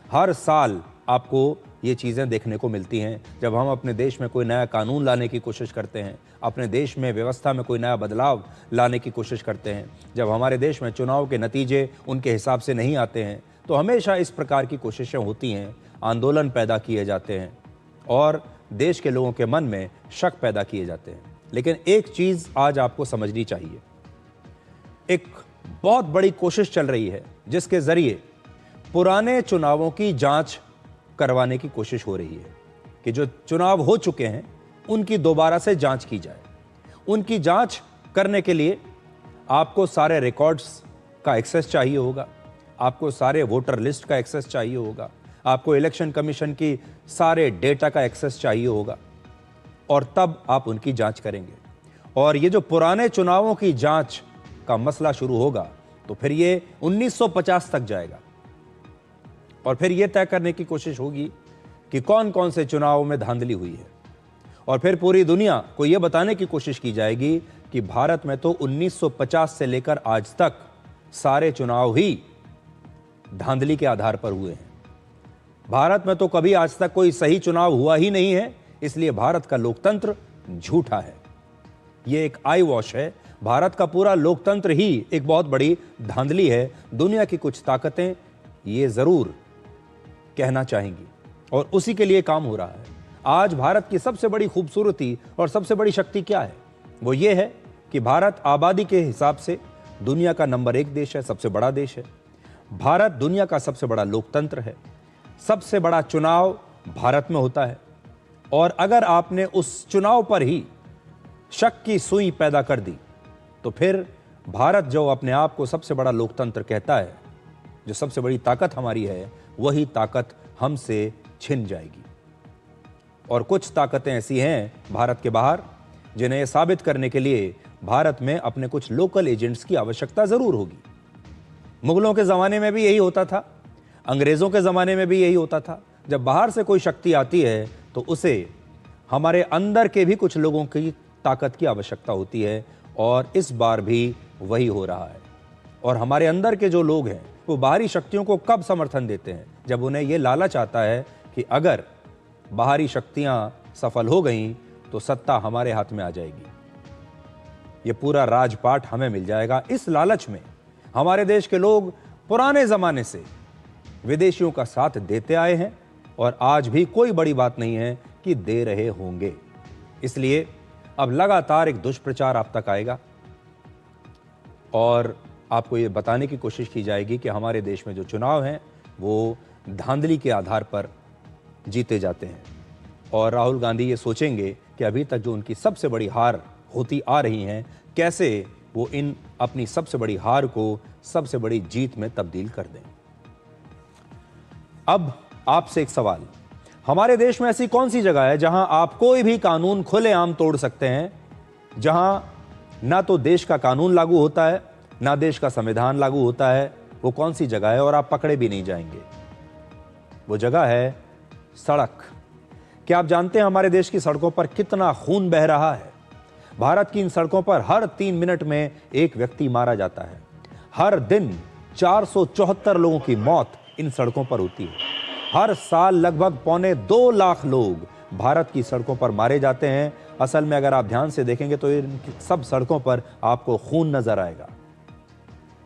हर साल आपको ये चीज़ें देखने को मिलती हैं। जब हम अपने देश में कोई नया कानून लाने की कोशिश करते हैं, अपने देश में व्यवस्था में कोई नया बदलाव लाने की कोशिश करते हैं, जब हमारे देश में चुनाव के नतीजे उनके हिसाब से नहीं आते हैं, तो हमेशा इस प्रकार की कोशिशें होती हैं, आंदोलन पैदा किए जाते हैं और देश के लोगों के मन में शक पैदा किए जाते हैं। लेकिन एक चीज़ आज आपको समझनी चाहिए, एक बहुत बड़ी कोशिश चल रही है जिसके ज़रिए पुराने चुनावों की जांच करवाने की कोशिश हो रही है कि जो चुनाव हो चुके हैं उनकी दोबारा से जांच की जाए। उनकी जांच करने के लिए आपको सारे रिकॉर्ड्स का एक्सेस चाहिए होगा, आपको सारे वोटर लिस्ट का एक्सेस चाहिए होगा, आपको इलेक्शन कमीशन की सारे डेटा का एक्सेस चाहिए होगा, और तब आप उनकी जांच करेंगे। और ये जो पुराने चुनावों की जांच का मसला शुरू होगा तो फिर ये 1950 तक जाएगा, और फिर यह तय करने की कोशिश होगी कि कौन कौन से चुनावों में धांधली हुई है, और फिर पूरी दुनिया को यह बताने की कोशिश की जाएगी कि भारत में तो 1950 से लेकर आज तक सारे चुनाव ही धांधली के आधार पर हुए हैं। भारत में तो कभी आज तक कोई सही चुनाव हुआ ही नहीं है, इसलिए भारत का लोकतंत्र झूठा है। यह एक आई वॉश है भारत का पूरा लोकतंत्र ही एक बहुत बड़ी धांधली है, दुनिया की कुछ ताकतें ये जरूर कहना चाहेंगी और उसी के लिए काम हो रहा है। आज भारत की सबसे बड़ी खूबसूरती और सबसे बड़ी शक्ति क्या है? वो ये है कि भारत आबादी के हिसाब से दुनिया का नंबर 1 देश है, सबसे बड़ा देश है। भारत दुनिया का सबसे बड़ा लोकतंत्र है। सबसे बड़ा चुनाव भारत में होता है और अगर आपने उस चुनाव पर ही शक की सुई पैदा कर दी तो फिर भारत जो अपने आप को सबसे बड़ा लोकतंत्र कहता है, जो सबसे बड़ी ताकत हमारी है, वही ताकत हमसे छिन जाएगी। और कुछ ताकतें ऐसी हैं भारत के बाहर जिन्हें यह साबित करने के लिए भारत में अपने कुछ लोकल एजेंट्स की आवश्यकता जरूर होगी। मुगलों के जमाने में भी यही होता था, अंग्रेजों के जमाने में भी यही होता था। जब बाहर से कोई शक्ति आती है तो उसे हमारे अंदर के भी कुछ लोगों की ताकत की आवश्यकता होती है और इस बार भी वही हो रहा है। और हमारे अंदर के जो लोग हैं वो बाहरी शक्तियों को कब समर्थन देते हैं? जब उन्हें यह लालच आता है कि अगर बाहरी शक्तियां सफल हो गईं तो सत्ता हमारे हाथ में आ जाएगी, ये पूरा राजपाट हमें मिल जाएगा। इस लालच में हमारे देश के लोग पुराने जमाने से विदेशियों का साथ देते आए हैं और आज भी कोई बड़ी बात नहीं है कि दे रहे होंगे। इसलिए अब लगातार एक दुष्प्रचार आप तक आएगा और आपको ये बताने की कोशिश की जाएगी कि हमारे देश में जो चुनाव हैं वो धांधली के आधार पर जीते जाते हैं। और राहुल गांधी ये सोचेंगे कि अभी तक जो उनकी सबसे बड़ी हार होती आ रही हैं, कैसे वो इन अपनी सबसे बड़ी हार को सबसे बड़ी जीत में तब्दील कर दें। अब आपसे एक सवाल, हमारे देश में ऐसी कौन सी जगह है जहां आप कोई भी कानून खुलेआम तोड़ सकते हैं, जहां ना तो देश का कानून लागू होता है ना देश का संविधान लागू होता है? वो कौन सी जगह है और आप पकड़े भी नहीं जाएंगे? वो जगह है सड़क। क्या आप जानते हैं हमारे देश की सड़कों पर कितना खून बह रहा है? भारत की इन सड़कों पर हर 3 मिनट में एक व्यक्ति मारा जाता है। हर दिन 474 लोगों की मौत इन सड़कों पर होती है। हर साल लगभग 2.25 लाख लोग भारत की सड़कों पर मारे जाते हैं। असल में अगर आप ध्यान से देखेंगे तो इन सब सड़कों पर आपको खून नजर आएगा।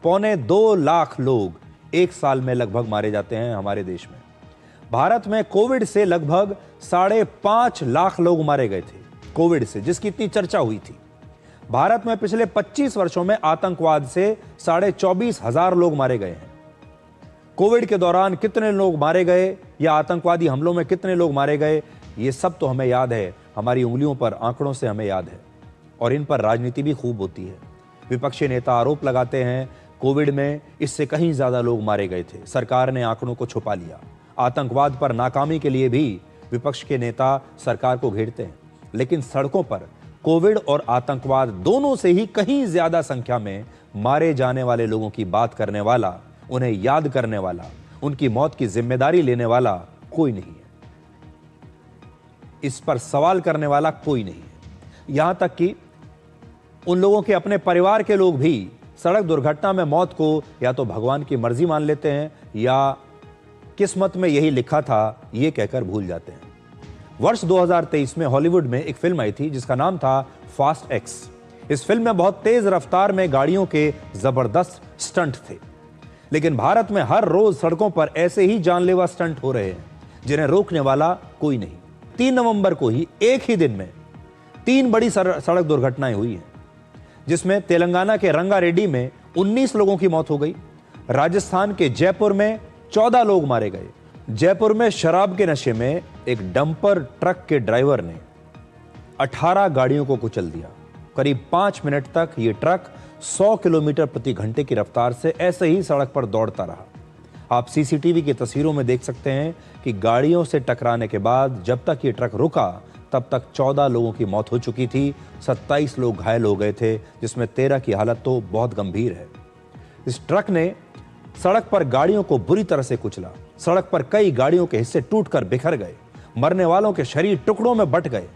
2.25 लाख लोग एक साल में लगभग मारे जाते हैं हमारे देश में। भारत में कोविड से लगभग 5.5 लाख लोग मारे गए थे, कोविड से, जिसकी इतनी चर्चा हुई थी। भारत में पिछले 25 वर्षों में आतंकवाद से 24,500 लोग मारे गए हैं। कोविड के दौरान कितने लोग मारे गए या आतंकवादी हमलों में कितने लोग मारे गए, ये सब तो हमें याद है, हमारी उंगलियों पर, आंकड़ों से हमें याद है। और इन पर राजनीति भी खूब होती है। विपक्षी नेता आरोप लगाते हैं कोविड में इससे कहीं ज्यादा लोग मारे गए थे, सरकार ने आंकड़ों को छुपा लिया। आतंकवाद पर नाकामी के लिए भी विपक्ष के नेता सरकार को घेरते हैं, लेकिन सड़कों पर कोविड और आतंकवाद दोनों से ही कहीं ज्यादा संख्या में मारे जाने वाले लोगों की बात करने वाला, उन्हें याद करने वाला, उनकी मौत की जिम्मेदारी लेने वाला कोई नहीं है। इस पर सवाल करने वाला कोई नहीं है। यहां तक कि उन लोगों के अपने परिवार के लोग भी सड़क दुर्घटना में मौत को या तो भगवान की मर्जी मान लेते हैं या किस्मत में यही लिखा था ये कहकर भूल जाते हैं। वर्ष 2023 में हॉलीवुड में एक फिल्म आई थी जिसका नाम था फास्ट एक्स। इस फिल्म में बहुत तेज रफ्तार में गाड़ियों के जबरदस्त स्टंट थे, लेकिन भारत में हर रोज सड़कों पर ऐसे ही जानलेवा स्टंट हो रहे हैं जिन्हें रोकने वाला कोई नहीं। 3 नवंबर को ही एक ही दिन में 3 बड़ी सड़क दुर्घटनाएं हुई हैं, जिसमें तेलंगाना के रंगारेड्डी में 19 लोगों की मौत हो गई, राजस्थान के जयपुर में 14 लोग मारे गए। जयपुर में शराब के नशे में एक डंपर ट्रक के ड्राइवर ने 18 गाड़ियों को कुचल दिया। करीब 5 मिनट तक यह ट्रक 100 किलोमीटर प्रति घंटे की रफ्तार से ऐसे ही सड़क पर दौड़ता रहा। आप सीसीटीवी की तस्वीरों में देख सकते हैं कि गाड़ियों से टकराने के बाद जब तक ये ट्रक रुका तब तक 14 लोगों की मौत हो चुकी थी, 27 लोग घायल हो गए थे, जिसमें 13 की हालत तो बहुत गंभीर है। इस ट्रक ने सड़क पर गाड़ियों को बुरी तरह से कुचला। सड़क पर कई गाड़ियों के हिस्से टूटकर बिखर गए, मरने वालों के शरीर टुकड़ों में बंट गए।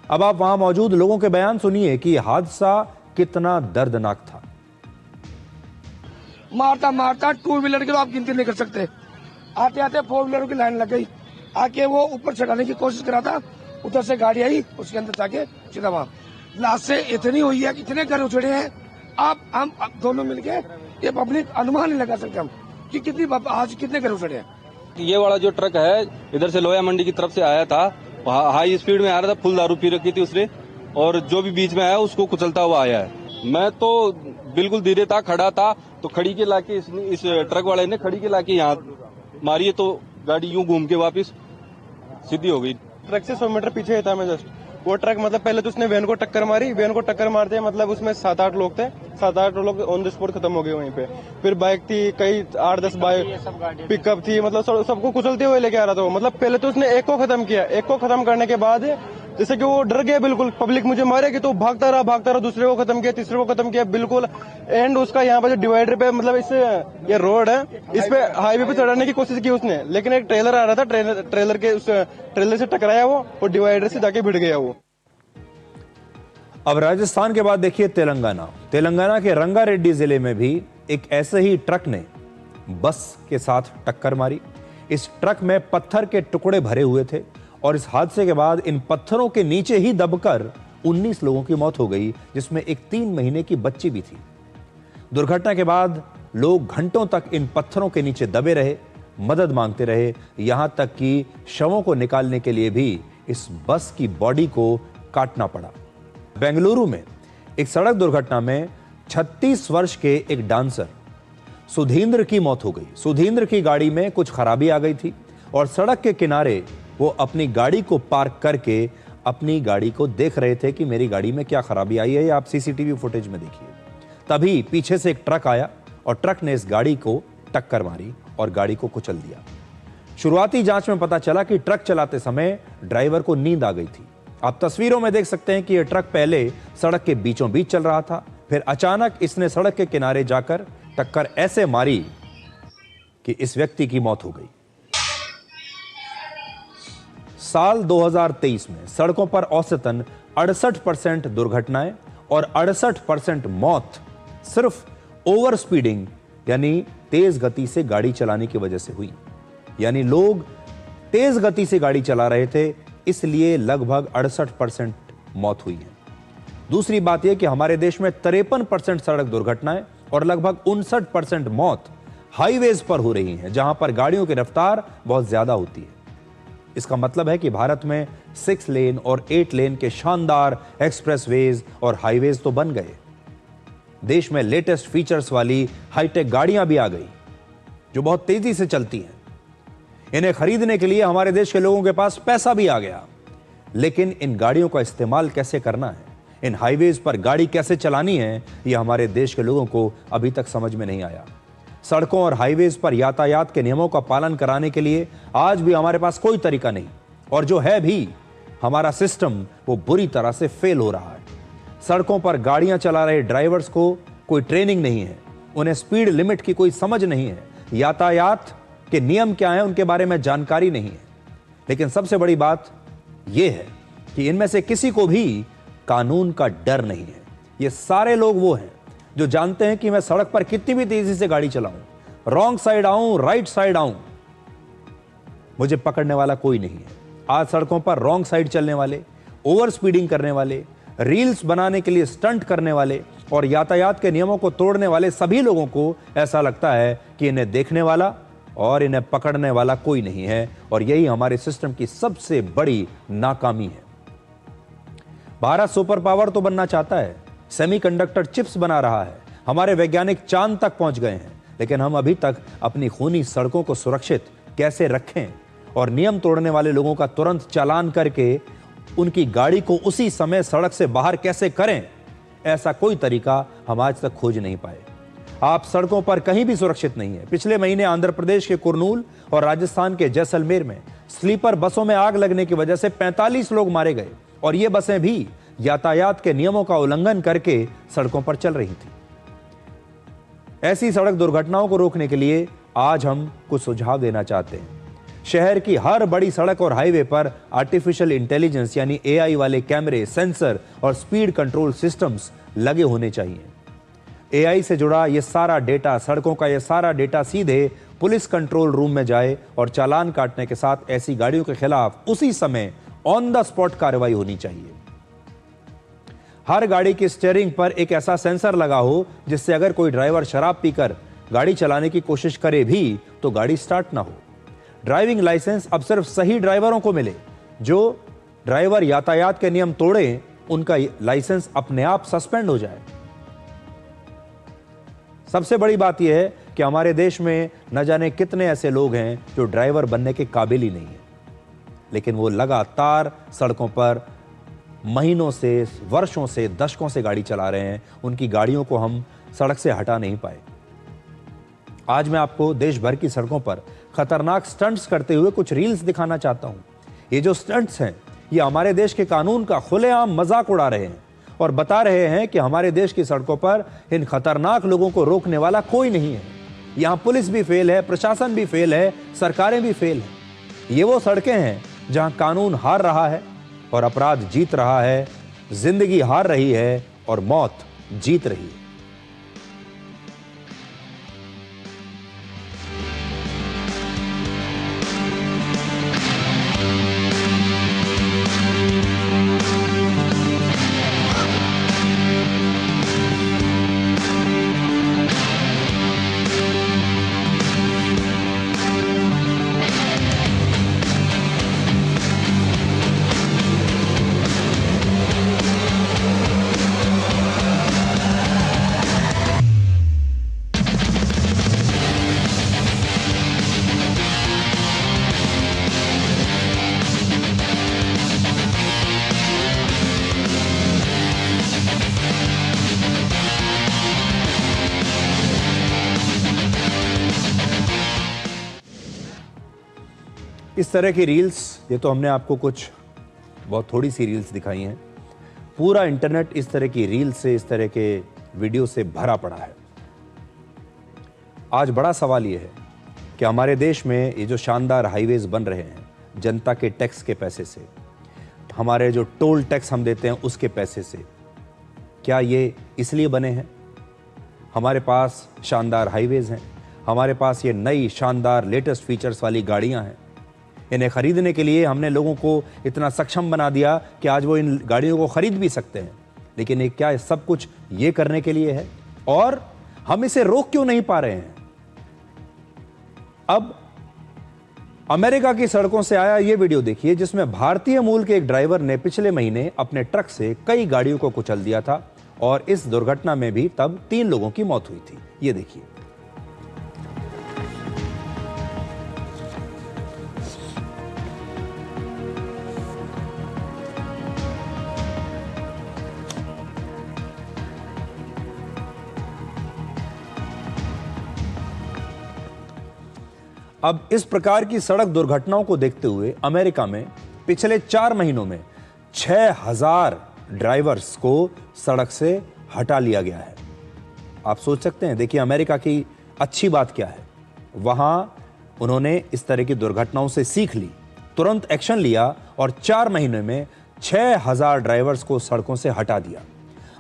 अब आप वहां मौजूद लोगों के बयान सुनिए कि यह हादसा कितना दर्दनाक था। मारता मारता 2 व्हीलर की तो आप गिनती नहीं कर सकते। आते आते 4 व्हीलरों की लाइन लग गई, आके वो ऊपर चढ़ाने की कोशिश करा था, उधर से गाड़ी आई, उसके अंदर जाके सीधा वहां लाश से इतनी हुई है कि इतने घर उछड़े हैं। हम दोनों मिलके ये पब्लिक अनुमान नहीं लगा सकते हम कि कितनी आज कितने घर उछड़े हैं। ये वाला जो ट्रक है इधर से लोया मंडी की तरफ से आया था, हाई स्पीड में आ रहा था, फुल दारू पी रखी थी उसने, और जो भी बीच में आया उसको कुचलता हुआ आया है। मैं तो बिल्कुल धीरे था, खड़ा था, तो खड़ी के लाके इस ट्रक वाले ने खड़ी के लाके यहाँ मारी है, तो गाड़ी यूं घूम के वापस सीधी हो गई। ट्रक से 100 मीटर पीछे था मैं जस्ट, वो ट्रक मतलब पहले तो उसने वैन को टक्कर मारी, वैन को टक्कर मारते मतलब उसमें 7-8 लोग थे, 7-8 लोग ऑन द स्पॉट खत्म हो गए वहीं पे। फिर बाइक थी, कई 8-10 बाइक पिकअप थी, मतलब सबको कुचलते हुए लेके आ रहा था वो। मतलब पहले तो उसने एक को खत्म किया, एक को खत्म करने के बाद जैसे कि वो डर गया बिल्कुल, पब्लिक मुझे मारेगी, तो भागता रहा, दूसरे को खत्म किया, तीसरे को खत्म किया बिल्कुल। एंड उसका यहाँ पे जो डिवाइडर पे मतलब ये रोड है, इस पे हाईवे पे चढ़ाने की कोशिश की उसने, लेकिन एक ट्रेलर आ रहा था, ट्रेलर के उस ट्रेलर से टकराया वो और डिवाइडर से जाके भिड़ गया वो। अब राजस्थान के बाद देखिए तेलंगाना के रंगारेड्डी जिले में भी एक ऐसे ही ट्रक ने बस के साथ टक्कर मारी। इस ट्रक में पत्थर के टुकड़े भरे हुए थे और इस हादसे के बाद इन पत्थरों के नीचे ही दबकर 19 लोगों की मौत हो गई, जिसमें एक 3 महीने की बच्ची भी थी। दुर्घटना के बाद लोग घंटों तक इन पत्थरों के नीचे दबे रहे, मदद मांगते रहे, यहां तक कि शवों को निकालने के लिए भी इस बस की बॉडी को काटना पड़ा। बेंगलुरु में एक सड़क दुर्घटना में 36 वर्ष के एक डांसर सुधींद्र की मौत हो गई। सुधींद्र की गाड़ी में कुछ खराबी आ गई थी और सड़क के किनारे वो अपनी गाड़ी को पार्क करके अपनी गाड़ी को देख रहे थे कि मेरी गाड़ी में क्या खराबी आई है। आप सीसीटीवी फुटेज में देखिए। तभी पीछे से एक ट्रक आया और ट्रक ने इस गाड़ी को टक्कर मारी और गाड़ी को कुचल दिया। शुरुआती जांच में पता चला कि ट्रक चलाते समय ड्राइवर को नींद आ गई थी। आप तस्वीरों में देख सकते हैं कि यह ट्रक पहले सड़क के बीचों बीच चल रहा था, फिर अचानक इसने सड़क के किनारे जाकर टक्कर ऐसे मारी कि इस व्यक्ति की मौत हो गई। साल 2023 में सड़कों पर औसतन 68% दुर्घटनाएं और 68% मौत सिर्फ ओवर स्पीडिंग यानी तेज गति से गाड़ी चलाने की वजह से हुई। यानी लोग तेज गति से गाड़ी चला रहे थे, इसलिए लगभग 68% मौत हुई है। दूसरी बात यह कि हमारे देश में 53% सड़क दुर्घटनाएं और लगभग 59% मौत हाईवेज पर हो रही हैं, जहां पर गाड़ियों की रफ्तार बहुत ज्यादा होती है। इसका मतलब है कि भारत में 6 लेन और 8 लेन के शानदार एक्सप्रेसवेज और हाईवेज तो बन गए। देश में लेटेस्ट फीचर्स वाली हाईटेक गाड़ियां भी आ गई जो बहुत तेजी से चलती हैं। इन्हें खरीदने के लिए हमारे देश के लोगों के पास पैसा भी आ गया, लेकिन इन गाड़ियों का इस्तेमाल कैसे करना है, इन हाईवेज पर गाड़ी कैसे चलानी है, यह हमारे देश के लोगों को अभी तक समझ में नहीं आया। सड़कों और हाईवेज पर यातायात के नियमों का पालन कराने के लिए आज भी हमारे पास कोई तरीका नहीं, और जो है भी हमारा सिस्टम वो बुरी तरह से फेल हो रहा है। सड़कों पर गाड़ियां चला रहे ड्राइवर्स को कोई ट्रेनिंग नहीं है, उन्हें स्पीड लिमिट की कोई समझ नहीं है, यातायात के नियम क्या हैं उनके बारे में जानकारी नहीं है। लेकिन सबसे बड़ी बात यह है कि इनमें से किसी को भी कानून का डर नहीं है। ये सारे लोग वो हैं जो जानते हैं कि मैं सड़क पर कितनी भी तेजी से गाड़ी चलाऊं, रॉन्ग साइड आऊं, राइट साइड आऊं, मुझे पकड़ने वाला कोई नहीं है। आज सड़कों पर रॉन्ग साइड चलने वाले, ओवर स्पीडिंग करने वाले, रील्स बनाने के लिए स्टंट करने वाले और यातायात के नियमों को तोड़ने वाले सभी लोगों को ऐसा लगता है कि इन्हें देखने वाला और इन्हें पकड़ने वाला कोई नहीं है, और यही हमारे सिस्टम की सबसे बड़ी नाकामी है। भारत सुपर पावर तो बनना चाहता है, सेमीकंडक्टर चिप्स बना रहा है, हमारे वैज्ञानिक चांद तक पहुंच गए हैं, लेकिन हम अभी तक अपनी खूनी सड़कों को सुरक्षित कैसे रखें और नियम तोड़ने वाले लोगों का तुरंत चालान करके उनकी गाड़ी को उसी समय सड़क से बाहर कैसे करें, ऐसा कोई तरीका हम आज तक खोज नहीं पाए। आप सड़कों पर कहीं भी सुरक्षित नहीं है। पिछले महीने आंध्र प्रदेश के कुरनूल और राजस्थान के जैसलमेर में स्लीपर बसों में आग लगने की वजह से 45 लोग मारे गए, और ये बसें भी यातायात के नियमों का उल्लंघन करके सड़कों पर चल रही थी। ऐसी सड़क दुर्घटनाओं को रोकने के लिए आज हम कुछ सुझाव देना चाहते हैं। शहर की हर बड़ी सड़क और हाईवे पर आर्टिफिशियल इंटेलिजेंस यानी एआई वाले कैमरे, सेंसर और स्पीड कंट्रोल सिस्टम्स लगे होने चाहिए। एआई से जुड़ा ये सारा डेटा, सड़कों का ये सारा डेटा सीधे पुलिस कंट्रोल रूम में जाए और चालान काटने के साथ ऐसी गाड़ियों के खिलाफ उसी समय ऑन द स्पॉट कार्रवाई होनी चाहिए। हर गाड़ी की स्टीयरिंग पर एक ऐसा सेंसर लगा हो जिससे अगर कोई ड्राइवर शराब पीकर गाड़ी चलाने की कोशिश करे भी तो गाड़ी स्टार्ट ना हो। ड्राइविंग लाइसेंस अब सिर्फ सही ड्राइवरों को मिले। जो ड्राइवर यातायात के नियम तोड़े उनका लाइसेंस अपने आप सस्पेंड हो जाए। सबसे बड़ी बात यह है कि हमारे देश में न जाने कितने ऐसे लोग हैं जो ड्राइवर बनने के काबिल ही नहीं है, लेकिन वो लगातार सड़कों पर महीनों से, वर्षों से, दशकों से गाड़ी चला रहे हैं। उनकी गाड़ियों को हम सड़क से हटा नहीं पाए। आज मैं आपको देश भर की सड़कों पर खतरनाक स्टंट्स करते हुए कुछ रील्स दिखाना चाहता हूं। ये जो स्टंट्स हैं, ये हमारे देश के कानून का खुलेआम मजाक उड़ा रहे हैं और बता रहे हैं कि हमारे देश की सड़कों पर इन खतरनाक लोगों को रोकने वाला कोई नहीं है। यहां पुलिस भी फेल है, प्रशासन भी फेल है, सरकारें भी फेल है। ये वो सड़कें हैं जहां कानून हार रहा है और अपराध जीत रहा है, जिंदगी हार रही है और मौत जीत रही है। इस तरह की रील्स, ये तो हमने आपको कुछ बहुत थोड़ी सी रील्स दिखाई हैं। पूरा इंटरनेट इस तरह की रील से, इस तरह के वीडियो से भरा पड़ा है। आज बड़ा सवाल ये है कि हमारे देश में ये जो शानदार हाईवेज बन रहे हैं जनता के टैक्स के पैसे से, हमारे जो टोल टैक्स हम देते हैं उसके पैसे से, क्या ये इसलिए बने हैं? हमारे पास शानदार हाईवेज हैं, हमारे पास ये नई शानदार लेटेस्ट फीचर्स वाली गाड़ियां हैं। इन्हें खरीदने के लिए हमने लोगों को इतना सक्षम बना दिया कि आज वो इन गाड़ियों को खरीद भी सकते हैं। लेकिन ये क्या सब कुछ ये करने के लिए है? और हम इसे रोक क्यों नहीं पा रहे हैं? अब अमेरिका की सड़कों से आया ये वीडियो देखिए, जिसमें भारतीय मूल के एक ड्राइवर ने पिछले महीने अपने ट्रक से कई गाड़ियों को कुचल दिया था और इस दुर्घटना में भी तब 3 लोगों की मौत हुई थी। ये देखिए। अब इस प्रकार की सड़क दुर्घटनाओं को देखते हुए अमेरिका में पिछले 4 महीनों में 6000 ड्राइवर्स को सड़क से हटा लिया गया है। आप सोच सकते हैं, देखिए अमेरिका की अच्छी बात क्या है। वहां उन्होंने इस तरह की दुर्घटनाओं से सीख ली, तुरंत एक्शन लिया और 4 महीने में 6000 ड्राइवर्स को सड़कों से हटा दिया।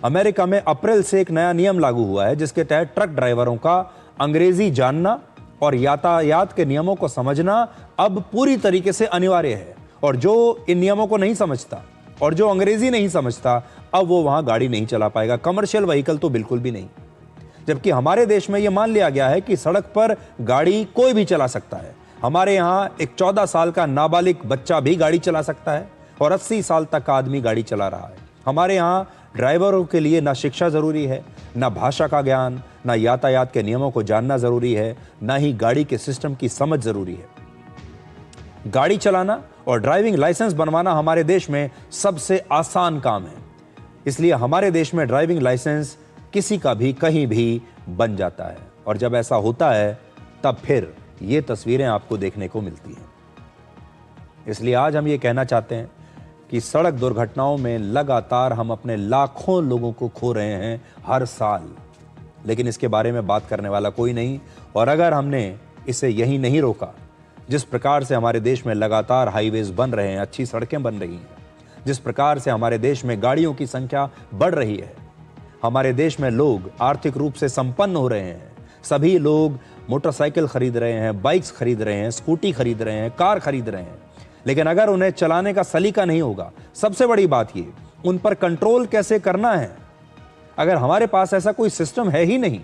अमेरिका में अप्रैल से एक नया नियम लागू हुआ है जिसके तहत ट्रक ड्राइवरों का अंग्रेजी जानना और यातायात के नियमों को समझना अब पूरी तरीके से अनिवार्य है। और जो इन नियमों को नहीं समझता और जो अंग्रेजी नहीं समझता, अब वो वहां गाड़ी नहीं चला पाएगा, कमर्शियल व्हीकल तो बिल्कुल भी नहीं। जबकि हमारे देश में यह मान लिया गया है कि सड़क पर गाड़ी कोई भी चला सकता है। हमारे यहां एक 14 साल का नाबालिग बच्चा भी गाड़ी चला सकता है और 80 साल तक का आदमी गाड़ी चला रहा है। हमारे यहां ड्राइवरों के लिए ना शिक्षा जरूरी है, ना भाषा का ज्ञान, ना यातायात के नियमों को जानना जरूरी है, ना ही गाड़ी के सिस्टम की समझ जरूरी है। गाड़ी चलाना और ड्राइविंग लाइसेंस बनवाना हमारे देश में सबसे आसान काम है। इसलिए हमारे देश में ड्राइविंग लाइसेंस किसी का भी कहीं भी बन जाता है। और जब ऐसा होता है तब फिर ये तस्वीरें आपको देखने को मिलती हैं। इसलिए आज हम ये कहना चाहते हैं कि सड़क दुर्घटनाओं में लगातार हम अपने लाखों लोगों को खो रहे हैं हर साल, लेकिन इसके बारे में बात करने वाला कोई नहीं। और अगर हमने इसे यही नहीं रोका, जिस प्रकार से हमारे देश में लगातार हाईवेज बन रहे हैं, अच्छी सड़कें बन रही हैं, जिस प्रकार से हमारे देश में गाड़ियों की संख्या बढ़ रही है, हमारे देश में लोग आर्थिक रूप से संपन्न हो रहे हैं, सभी लोग मोटरसाइकिल खरीद रहे हैं, बाइक्स खरीद रहे हैं, स्कूटी खरीद रहे हैं, कार खरीद रहे हैं, लेकिन अगर उन्हें चलाने का सलीका नहीं होगा, सबसे बड़ी बात ये उन पर कंट्रोल कैसे करना है। अगर हमारे पास ऐसा कोई सिस्टम है ही नहीं,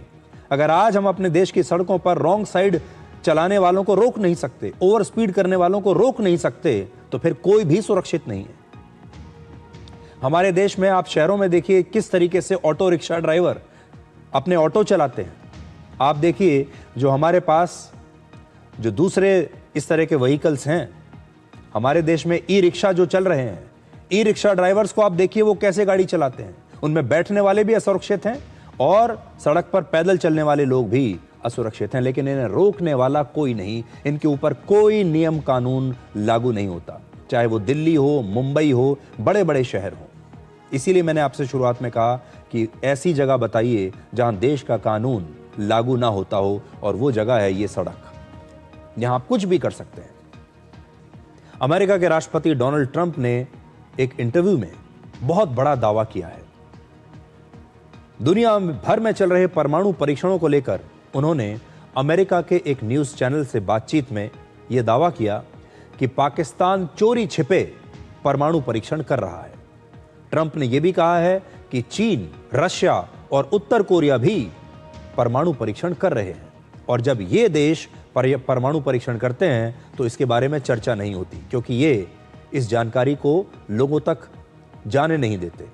अगर आज हम अपने देश की सड़कों पर रॉन्ग साइड चलाने वालों को रोक नहीं सकते, ओवर स्पीड करने वालों को रोक नहीं सकते, तो फिर कोई भी सुरक्षित नहीं है। हमारे देश में आप शहरों में देखिए किस तरीके से ऑटो रिक्शा ड्राइवर अपने ऑटो चलाते हैं। आप देखिए जो हमारे पास जो दूसरे इस तरह के व्हीकल्स हैं, हमारे देश में ई रिक्शा जो चल रहे हैं, ई रिक्शा ड्राइवर्स को आप देखिए वो कैसे गाड़ी चलाते हैं। उनमें बैठने वाले भी असुरक्षित हैं और सड़क पर पैदल चलने वाले लोग भी असुरक्षित हैं, लेकिन इन्हें रोकने वाला कोई नहीं, इनके ऊपर कोई नियम कानून लागू नहीं होता, चाहे वो दिल्ली हो, मुंबई हो, बड़े बड़े शहर हो। इसीलिए मैंने आपसे शुरुआत में कहा कि ऐसी जगह बताइए जहां देश का कानून लागू ना होता हो, और वो जगह है ये सड़क, यहां आप कुछ भी कर सकते हैं। अमेरिका के राष्ट्रपति डोनाल्ड ट्रंप ने एक इंटरव्यू में बहुत बड़ा दावा किया है। दुनिया भर में चल रहे परमाणु परीक्षणों को लेकर उन्होंने अमेरिका के एक न्यूज चैनल से बातचीत में यह दावा किया कि पाकिस्तान चोरी छिपे परमाणु परीक्षण कर रहा है। ट्रंप ने यह भी कहा है कि चीन, रशिया और उत्तर कोरिया भी परमाणु परीक्षण कर रहे हैं, और जब ये देश परमाणु परीक्षण करते हैं तो इसके बारे में चर्चा नहीं होती, क्योंकि ये इस जानकारी को लोगों तक जाने नहीं देते।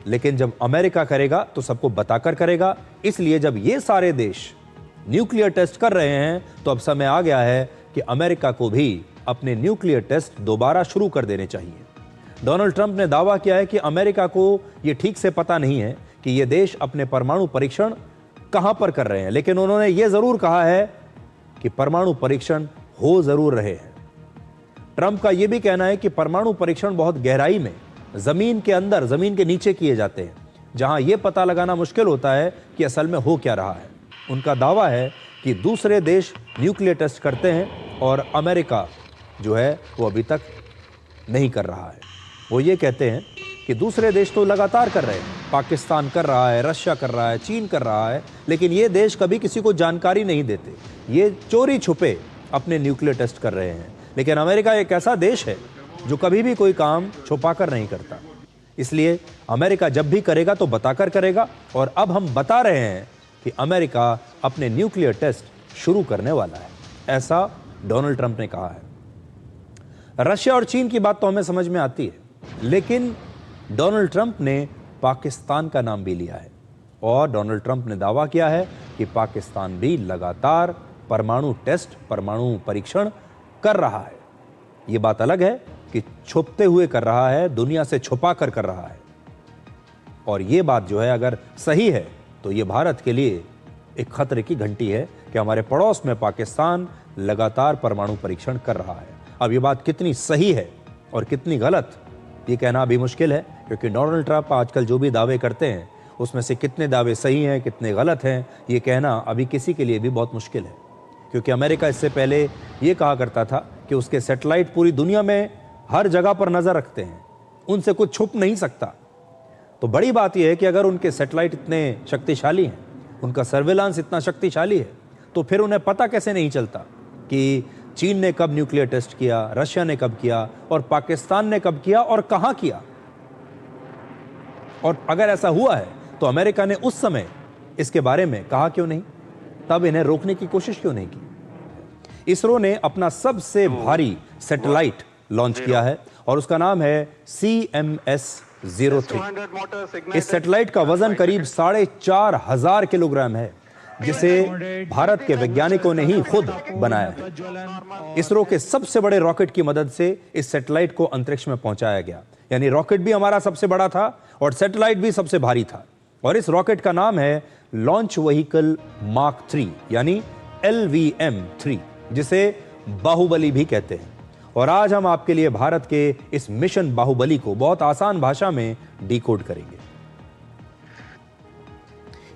लेकिन जब अमेरिका करेगा तो सबको बताकर करेगा। इसलिए जब ये सारे देश न्यूक्लियर टेस्ट कर रहे हैं तो अब समय आ गया है कि अमेरिका को भी अपने न्यूक्लियर टेस्ट दोबारा शुरू कर देने चाहिए। डोनाल्ड ट्रंप ने दावा किया है कि अमेरिका को यह ठीक से पता नहीं है कि ये देश अपने परमाणु परीक्षण कहां पर कर रहे हैं, लेकिन उन्होंने यह जरूर कहा है कि परमाणु परीक्षण हो जरूर रहे हैं। ट्रंप का यह भी कहना है कि परमाणु परीक्षण बहुत गहराई में, जमीन के अंदर, जमीन के नीचे किए जाते हैं, जहां यह पता लगाना मुश्किल होता है कि असल में हो क्या रहा है। उनका दावा है कि दूसरे देश न्यूक्लियर टेस्ट करते हैं और अमेरिका जो है वो अभी तक नहीं कर रहा है। वो ये कहते हैं कि दूसरे देश तो लगातार कर रहे हैं, पाकिस्तान कर रहा है, रशिया कर रहा है, चीन कर रहा है, लेकिन ये देश कभी किसी को जानकारी नहीं देते, ये चोरी छुपे अपने न्यूक्लियर टेस्ट कर रहे हैं। लेकिन अमेरिका एक ऐसा देश है जो कभी भी कोई काम छुपाकर नहीं करता, इसलिए अमेरिका जब भी करेगा तो बताकर करेगा, और अब हम बता रहे हैं कि अमेरिका अपने न्यूक्लियर टेस्ट शुरू करने वाला है, ऐसा डोनाल्ड ट्रंप ने कहा है। रशिया और चीन की बात तो हमें समझ में आती है, लेकिन डोनाल्ड ट्रंप ने पाकिस्तान का नाम भी लिया है, और डोनाल्ड ट्रंप ने दावा किया है कि पाकिस्तान भी लगातार परमाणु टेस्ट, परमाणु परीक्षण कर रहा है। यह बात अलग है कि छुपते हुए कर रहा है, दुनिया से छुपा कर रहा है, और यह बात जो है अगर सही है तो यह भारत के लिए एक खतरे की घंटी है कि हमारे पड़ोस में पाकिस्तान लगातार परमाणु परीक्षण कर रहा है। अब यह बात कितनी सही है और कितनी गलत, ये कहना अभी मुश्किल है, क्योंकि डोनाल्ड ट्रंप आजकल जो भी दावे करते हैं उसमें से कितने दावे सही हैं, कितने गलत हैं, ये कहना अभी किसी के लिए भी बहुत मुश्किल है। क्योंकि अमेरिका इससे पहले ये कहा करता था कि उसके सैटेलाइट पूरी दुनिया में हर जगह पर नज़र रखते हैं, उनसे कुछ छुप नहीं सकता। तो बड़ी बात यह है कि अगर उनके सैटेलाइट इतने शक्तिशाली हैं, उनका सर्विलांस इतना शक्तिशाली है, तो फिर उन्हें पता कैसे नहीं चलता कि चीन ने कब न्यूक्लियर टेस्ट किया, रशिया ने कब किया, और पाकिस्तान ने कब किया और कहां किया। और अगर ऐसा हुआ है तो अमेरिका ने उस समय इसके बारे में कहा क्यों नहीं, तब इन्हें रोकने की कोशिश क्यों नहीं की। इसरो ने अपना सबसे भारी सैटेलाइट लॉन्च किया है और उसका नाम है CMS-03। इस सैटेलाइट का वजन करीब 4,500 किलोग्राम है, जिसे भारत के वैज्ञानिकों ने ही खुद बनाया है। इसरो के सबसे बड़े रॉकेट की मदद से इस सैटेलाइट को अंतरिक्ष में पहुंचाया गया, यानी रॉकेट भी हमारा सबसे बड़ा था और सैटेलाइट भी सबसे भारी था। और इस रॉकेट का नाम है लॉन्च व्हीकल मार्क 3 यानी LVM-3, जिसे बाहुबली भी कहते हैं। और आज हम आपके लिए भारत के इस मिशन बाहुबली को बहुत आसान भाषा में डिकोड करेंगे।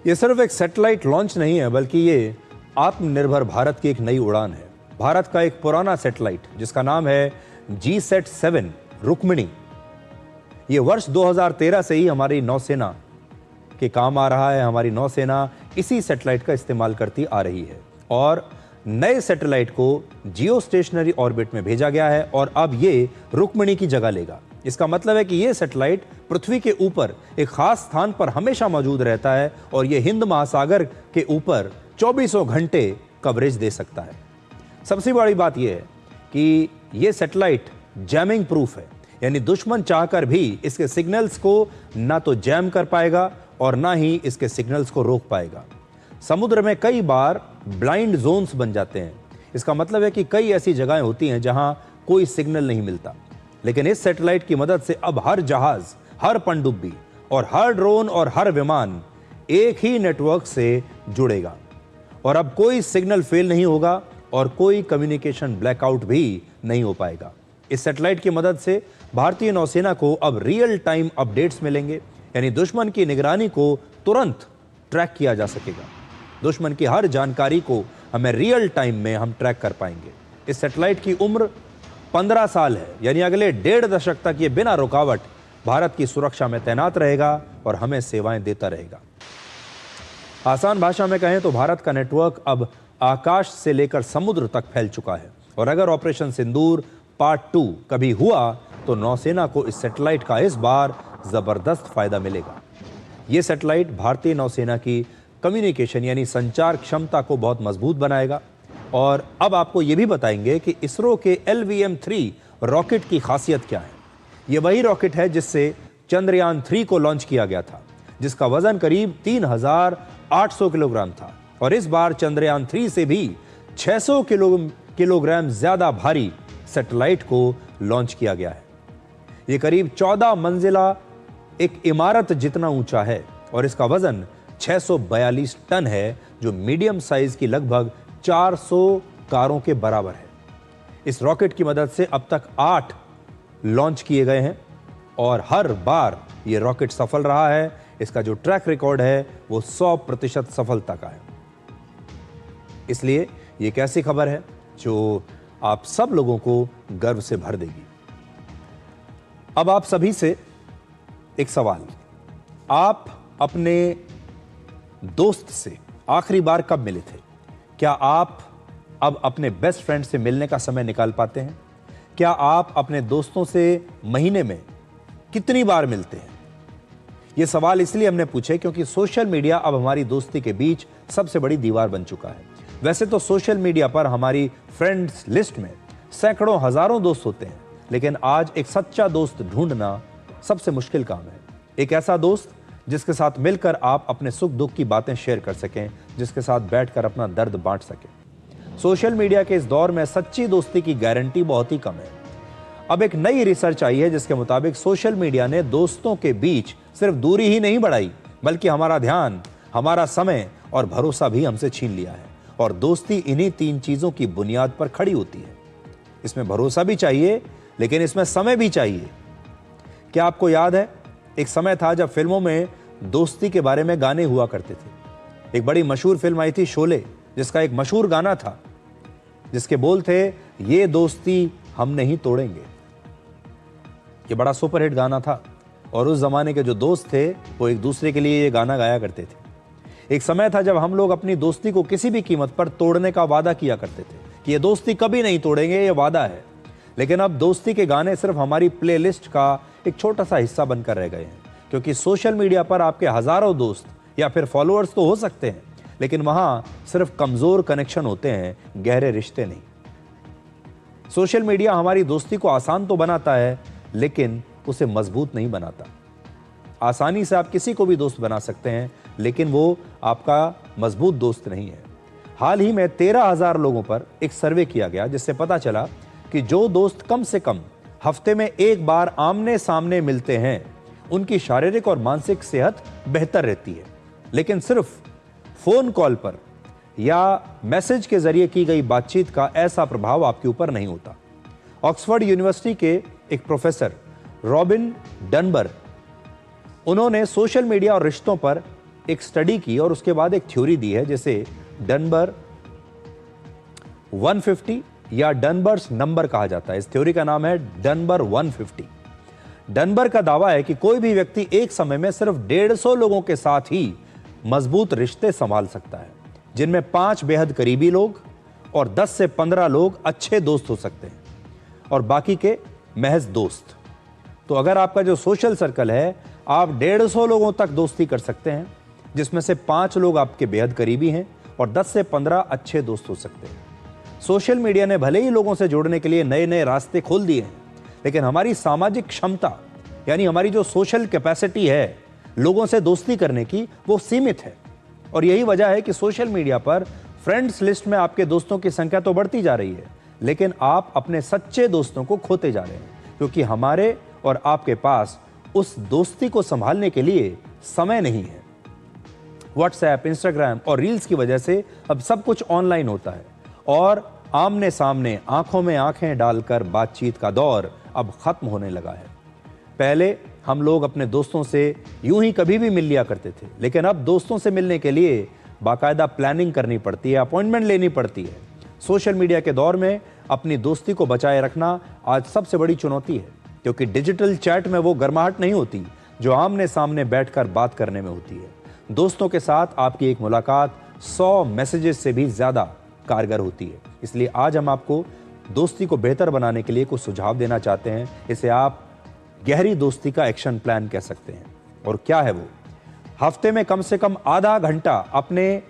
यह सिर्फ एक सैटेलाइट लॉन्च नहीं है, बल्कि ये आत्मनिर्भर भारत की एक नई उड़ान है। भारत का एक पुराना सैटेलाइट जिसका नाम है GSAT-7 रुक्मिणी, ये वर्ष 2013 से ही हमारी नौसेना के काम आ रहा है। हमारी नौसेना इसी सैटेलाइट का इस्तेमाल करती आ रही है और नए सैटेलाइट को जियो स्टेशनरी ऑर्बिट में भेजा गया है और अब ये रुक्मिणी की जगह लेगा। इसका मतलब है कि यह सैटेलाइट पृथ्वी के ऊपर एक खास स्थान पर हमेशा मौजूद रहता है और यह हिंद महासागर के ऊपर 24 घंटे कवरेज दे सकता है। सबसे बड़ी बात यह है कि यह सैटेलाइट जैमिंग प्रूफ है, यानी दुश्मन चाहकर भी इसके सिग्नल्स को ना तो जैम कर पाएगा और ना ही इसके सिग्नल्स को रोक पाएगा। समुद्र में कई बार ब्लाइंड जोन्स बन जाते हैं। इसका मतलब है कि कई ऐसी जगहें होती हैं जहां कोई सिग्नल नहीं मिलता, लेकिन इस सैटेलाइट की मदद से अब हर जहाज, हर पनडुब्बी और हर ड्रोन और हर विमान एक ही नेटवर्क से जुड़ेगा और अब कोई सिग्नल फेल नहीं होगा और कोई कम्युनिकेशन ब्लैकआउट भी नहीं हो पाएगा। इस सैटेलाइट की मदद से भारतीय नौसेना को अब रियल टाइम अपडेट्स मिलेंगे, यानी दुश्मन की निगरानी को तुरंत ट्रैक किया जा सकेगा। दुश्मन की हर जानकारी को हमें रियल टाइम में हम ट्रैक कर पाएंगे। इस सैटेलाइट की उम्र 15 साल है, यानी अगले 1.5 दशक तक ये बिना रुकावट भारत की सुरक्षा में तैनात रहेगा और हमें सेवाएं देता रहेगा। आसान भाषा में कहें तो भारत का नेटवर्क अब आकाश से लेकर समुद्र तक फैल चुका है और अगर ऑपरेशन सिंदूर पार्ट 2 कभी हुआ तो नौसेना को इस सैटेलाइट का इस बार जबरदस्त फायदा मिलेगा। यह सैटेलाइट भारतीय नौसेना की कम्युनिकेशन यानी संचार क्षमता को बहुत मजबूत बनाएगा और अब आपको यह भी बताएंगे कि इसरो के LVM-3 रॉकेट की खासियत क्या है। यह वही रॉकेट है जिससे चंद्रयान 3 को लॉन्च किया गया था, जिसका वजन करीब 3800 किलोग्राम था और इस बार चंद्रयान 3 से भी 600 किलोग्राम ज्यादा भारी सैटेलाइट को लॉन्च किया गया है। यह करीब 14 मंजिला एक इमारत जितना ऊंचा है और इसका वजन 642 टन है, जो मीडियम साइज की लगभग 400 कारों के बराबर है। इस रॉकेट की मदद से अब तक 8 लॉन्च किए गए हैं और हर बार यह रॉकेट सफल रहा है। इसका जो ट्रैक रिकॉर्ड है वो 100% सफलता का है। इसलिए यह एक ऐसी खबर है जो आप सब लोगों को गर्व से भर देगी। अब आप सभी से एक सवाल, आप अपने दोस्त से आखिरी बार कब मिले थे? क्या आप अब अपने बेस्ट फ्रेंड से मिलने का समय निकाल पाते हैं? क्या आप अपने दोस्तों से महीने में कितनी बार मिलते हैं? यह सवाल इसलिए हमने पूछे क्योंकि सोशल मीडिया अब हमारी दोस्ती के बीच सबसे बड़ी दीवार बन चुका है। वैसे तो सोशल मीडिया पर हमारी फ्रेंड्स लिस्ट में सैकड़ों हजारों दोस्त होते हैं, लेकिन आज एक सच्चा दोस्त ढूंढना सबसे मुश्किल काम है। एक ऐसा दोस्त जिसके साथ मिलकर आप अपने सुख दुख की बातें शेयर कर सकें, जिसके साथ बैठकर अपना दर्द बांट सकें। सोशल मीडिया के इस दौर में सच्ची दोस्ती की गारंटी बहुत ही कम है। अब एक नई रिसर्च आई है जिसके मुताबिक सोशल मीडिया ने दोस्तों के बीच सिर्फ दूरी ही नहीं बढ़ाई, बल्कि हमारा ध्यान, हमारा समय और भरोसा भी हमसे छीन लिया है। और दोस्ती इन्हीं 3 चीजों की बुनियाद पर खड़ी होती है। इसमें भरोसा भी चाहिए, लेकिन इसमें समय भी चाहिए। क्या आपको याद है, एक समय था जब फिल्मों में दोस्ती के बारे में गाने हुआ करते थे। एक बड़ी मशहूर फिल्म आई थी शोले, जिसका एक मशहूर गाना था जिसके बोल थे, ये दोस्ती हम नहीं तोड़ेंगे। ये बड़ा सुपरहिट गाना था और उस जमाने के जो दोस्त थे वो एक दूसरे के लिए ये गाना गाया करते थे। एक समय था जब हम लोग अपनी दोस्ती को किसी भी कीमत पर तोड़ने का वादा किया करते थे कि ये दोस्ती कभी नहीं तोड़ेंगे, ये वादा है। लेकिन अब दोस्ती के गाने सिर्फ हमारी प्लेलिस्ट का एक छोटा सा हिस्सा बनकर रह गए हैं, क्योंकि सोशल मीडिया पर आपके हजारों दोस्त या फिर फॉलोअर्स तो हो सकते हैं, लेकिन वहां सिर्फ कमजोर कनेक्शन होते हैं, गहरे रिश्ते नहीं। सोशल मीडिया हमारी दोस्ती को आसान तो बनाता है, लेकिन उसे मजबूत नहीं बनाता। आसानी से आप किसी को भी दोस्त बना सकते हैं, लेकिन वो आपका मजबूत दोस्त नहीं है। हाल ही में 13,000 लोगों पर एक सर्वे किया गया, जिससे पता चला कि जो दोस्त कम से कम हफ्ते में एक बार आमने सामने मिलते हैं, उनकी शारीरिक और मानसिक सेहत बेहतर रहती है। लेकिन सिर्फ फोन कॉल पर या मैसेज के जरिए की गई बातचीत का ऐसा प्रभाव आपके ऊपर नहीं होता। ऑक्सफोर्ड यूनिवर्सिटी के एक प्रोफेसर रॉबिन डनबर, उन्होंने सोशल मीडिया और रिश्तों पर एक स्टडी की और उसके बाद एक थ्योरी दी है, जिसे डनबर 150 या डनबर्स नंबर कहा जाता है। इस थ्योरी का नाम है डनबर 150। डनबर का दावा है कि कोई भी व्यक्ति एक समय में सिर्फ 150 लोगों के साथ ही मजबूत रिश्ते संभाल सकता है, जिनमें 5 बेहद करीबी लोग और 10 से 15 लोग अच्छे दोस्त हो सकते हैं और बाकी के महज दोस्त। तो अगर आपका जो सोशल सर्कल है, आप 150 लोगों तक दोस्ती कर सकते हैं, जिसमें से 5 लोग आपके बेहद करीबी हैं और 10 से 15 अच्छे दोस्त हो सकते हैं। सोशल मीडिया ने भले ही लोगों से जोड़ने के लिए नए नए रास्ते खोल दिए हैं, लेकिन हमारी सामाजिक क्षमता यानी हमारी जो सोशल कैपेसिटी है लोगों से दोस्ती करने की, वो सीमित है। और यही वजह है कि सोशल मीडिया पर फ्रेंड्स लिस्ट में आपके दोस्तों की संख्या तो बढ़ती जा रही है, लेकिन आप अपने सच्चे दोस्तों को खोते जा रहे हैं, क्योंकि हमारे और आपके पास उस दोस्ती को संभालने के लिए समय नहीं है। व्हाट्सएप, इंस्टाग्राम और रील्स की वजह से अब सब कुछ ऑनलाइन होता है और आमने सामने आंखों में आंखें डालकर बातचीत का दौर अब खत्म होने लगा है। पहले हम लोग अपने दोस्तों से यूं ही कभी भी मिल लिया करते थे, लेकिन अब दोस्तों से मिलने के लिए बाकायदा प्लानिंग करनी पड़ती है, अपॉइंटमेंट लेनी पड़ती है। सोशल मीडिया के दौर में अपनी दोस्ती को बचाए रखना आज सबसे बड़ी चुनौती है, क्योंकि डिजिटल चैट में वो गर्माहट नहीं होती जो आमने सामने बैठकर बात करने में होती है। दोस्तों के साथ आपकी एक मुलाकात 100 मैसेजेस से भी ज्यादा कारगर होती है। इसलिए आज हम आपको दोस्ती को बेहतर बनाने के लिए कुछ सुझाव देना चाहते हैं। इसे आप गहरी दोस्ती का एक्शन प्लान कह सकते हैं। और क्या है वो? हफ्ते में कम से कम आधा घंटा अपने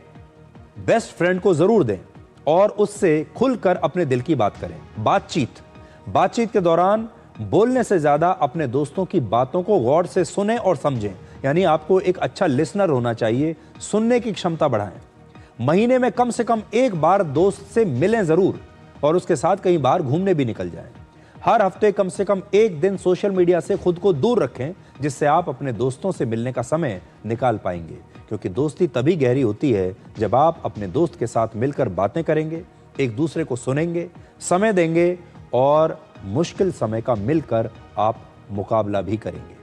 बेस्ट फ्रेंड को जरूर दें और उससे खुलकर अपने दिल की बात करें। बातचीत के दौरान बोलने से ज्यादा अपने दोस्तों की बातों को गौर से सुनें और समझें। यानी आपको एक अच्छा लिसनर होना चाहिए, सुनने की क्षमता बढ़ाएं। महीने में कम से कम एक बार दोस्त से मिलें जरूर और उसके साथ कई बार घूमने भी निकल जाएं। हर हफ्ते कम से कम एक दिन सोशल मीडिया से खुद को दूर रखें, जिससे आप अपने दोस्तों से मिलने का समय निकाल पाएंगे, क्योंकि दोस्ती तभी गहरी होती है जब आप अपने दोस्त के साथ मिलकर बातें करेंगे, एक दूसरे को सुनेंगे, समय देंगे और मुश्किल समय का मिलकर आप मुकाबला भी करेंगे।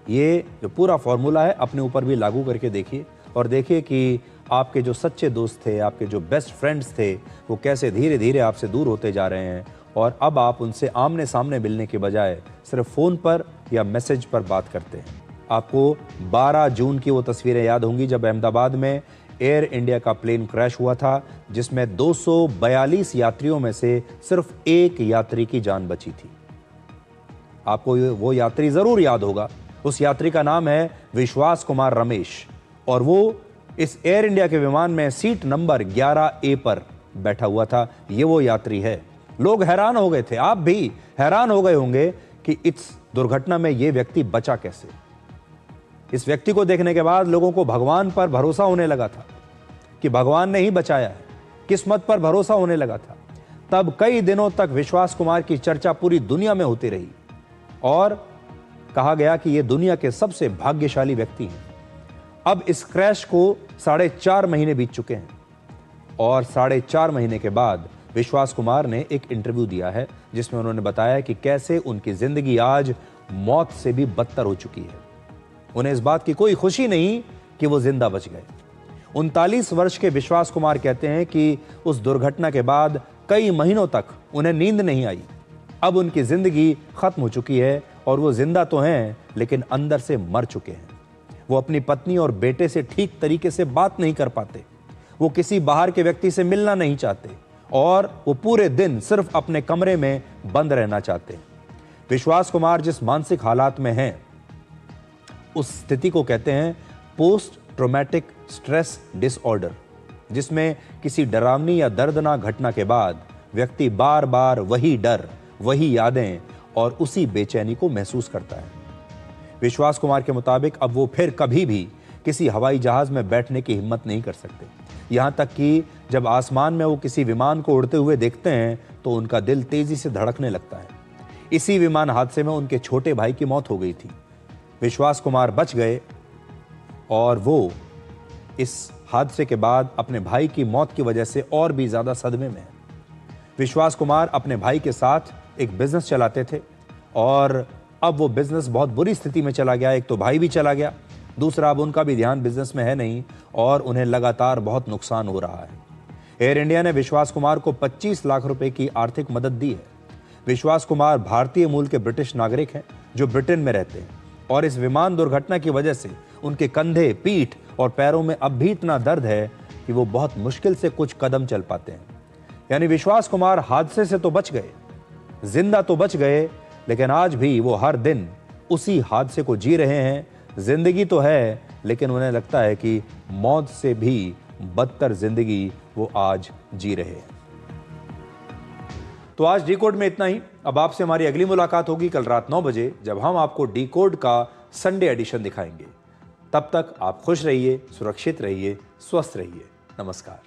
ये जो पूरा फॉर्मूला है अपने ऊपर भी लागू करके देखिए और देखिए कि आपके जो सच्चे दोस्त थे, आपके जो बेस्ट फ्रेंड्स थे, वो कैसे धीरे धीरे आपसे दूर होते जा रहे हैं और अब आप उनसे आमने सामने मिलने के बजाय सिर्फ फ़ोन पर या मैसेज पर बात करते हैं। आपको 12 जून की वो तस्वीरें याद होंगी जब अहमदाबाद में एयर इंडिया का प्लेन क्रैश हुआ था, जिसमें 242 यात्रियों में से सिर्फ एक यात्री की जान बची थी। आपको वो यात्री ज़रूर याद होगा। उस यात्री का नाम है विश्वास कुमार रमेश और वो इस एयर इंडिया के विमान में सीट नंबर 11A पर बैठा हुआ था। ये वो यात्री है। लोग हैरान हो गए थे, आप भी हैरान हो गए होंगे कि इस दुर्घटना में ये व्यक्ति बचा कैसे। इस व्यक्ति को देखने के बाद लोगों को भगवान पर भरोसा होने लगा था कि भगवान ने ही बचाया है, किस्मत पर भरोसा होने लगा था। तब कई दिनों तक विश्वास कुमार की चर्चा पूरी दुनिया में होती रही और कहा गया कि ये दुनिया के सबसे भाग्यशाली व्यक्ति हैं। अब इस क्रैश को 4.5 महीने बीत चुके हैं और 4.5 महीने के बाद विश्वास कुमार ने एक इंटरव्यू दिया है, जिसमें उन्होंने बताया कि कैसे उनकी जिंदगी आज मौत से भी बदतर हो चुकी है। उन्हें इस बात की कोई खुशी नहीं कि वो जिंदा बच गए। 39 वर्ष के विश्वास कुमार कहते हैं कि उस दुर्घटना के बाद कई महीनों तक उन्हें नींद नहीं आई। अब उनकी जिंदगी खत्म हो चुकी है और वो जिंदा तो हैं, लेकिन अंदर से मर चुके हैं। वो अपनी पत्नी और बेटे से ठीक तरीके से बात नहीं कर पाते, वो किसी बाहर के व्यक्ति से मिलना नहीं चाहते और वो पूरे दिन सिर्फ अपने कमरे में बंद रहना चाहते हैं। विश्वास कुमार जिस मानसिक हालात में हैं, उस स्थिति को कहते हैं पोस्ट ट्रॉमेटिक स्ट्रेस डिसऑर्डर, जिसमें किसी डरावनी या दर्दनाक घटना के बाद व्यक्ति बार बार वही डर, वही यादें और उसी बेचैनी को महसूस करता है। विश्वास कुमार के मुताबिक अब वो फिर कभी भी किसी हवाई जहाज में बैठने की हिम्मत नहीं कर सकते। यहां तक कि जब आसमान में वो किसी विमान को उड़ते हुए देखते हैं तो उनका दिल तेजी से धड़कने लगता है। इसी विमान हादसे में उनके छोटे भाई की मौत हो गई थी। विश्वास कुमार बच गए और वो इस हादसे के बाद अपने भाई की मौत की वजह से और भी ज्यादा सदमे में हैं। विश्वास कुमार अपने भाई के साथ एक बिजनेस चलाते थे और अब वो बिजनेस बहुत बुरी स्थिति में चला गया। एक तो भाई भी चला गया, दूसरा अब उनका भी ध्यान बिजनेस में है नहीं और उन्हें लगातार बहुत नुकसान हो रहा है। एयर इंडिया ने विश्वास कुमार को 25 लाख रुपए की आर्थिक मदद दी है। विश्वास कुमार भारतीय मूल के ब्रिटिश नागरिक हैं जो ब्रिटेन में रहते हैं और इस विमान दुर्घटना की वजह से उनके कंधे, पीठ और पैरों में अब भी इतना दर्द है कि वो बहुत मुश्किल से कुछ कदम चल पाते हैं। यानी विश्वास कुमार हादसे से तो बच गए, जिंदा तो बच गए, लेकिन आज भी वो हर दिन उसी हादसे को जी रहे हैं। जिंदगी तो है, लेकिन उन्हें लगता है कि मौत से भी बदतर जिंदगी वो आज जी रहे हैं। तो आज डिकोड में इतना ही। अब आपसे हमारी अगली मुलाकात होगी कल रात 9 बजे, जब हम आपको डिकोड का संडे एडिशन दिखाएंगे। तब तक आप खुश रहिए, सुरक्षित रहिए, स्वस्थ रहिए। नमस्कार।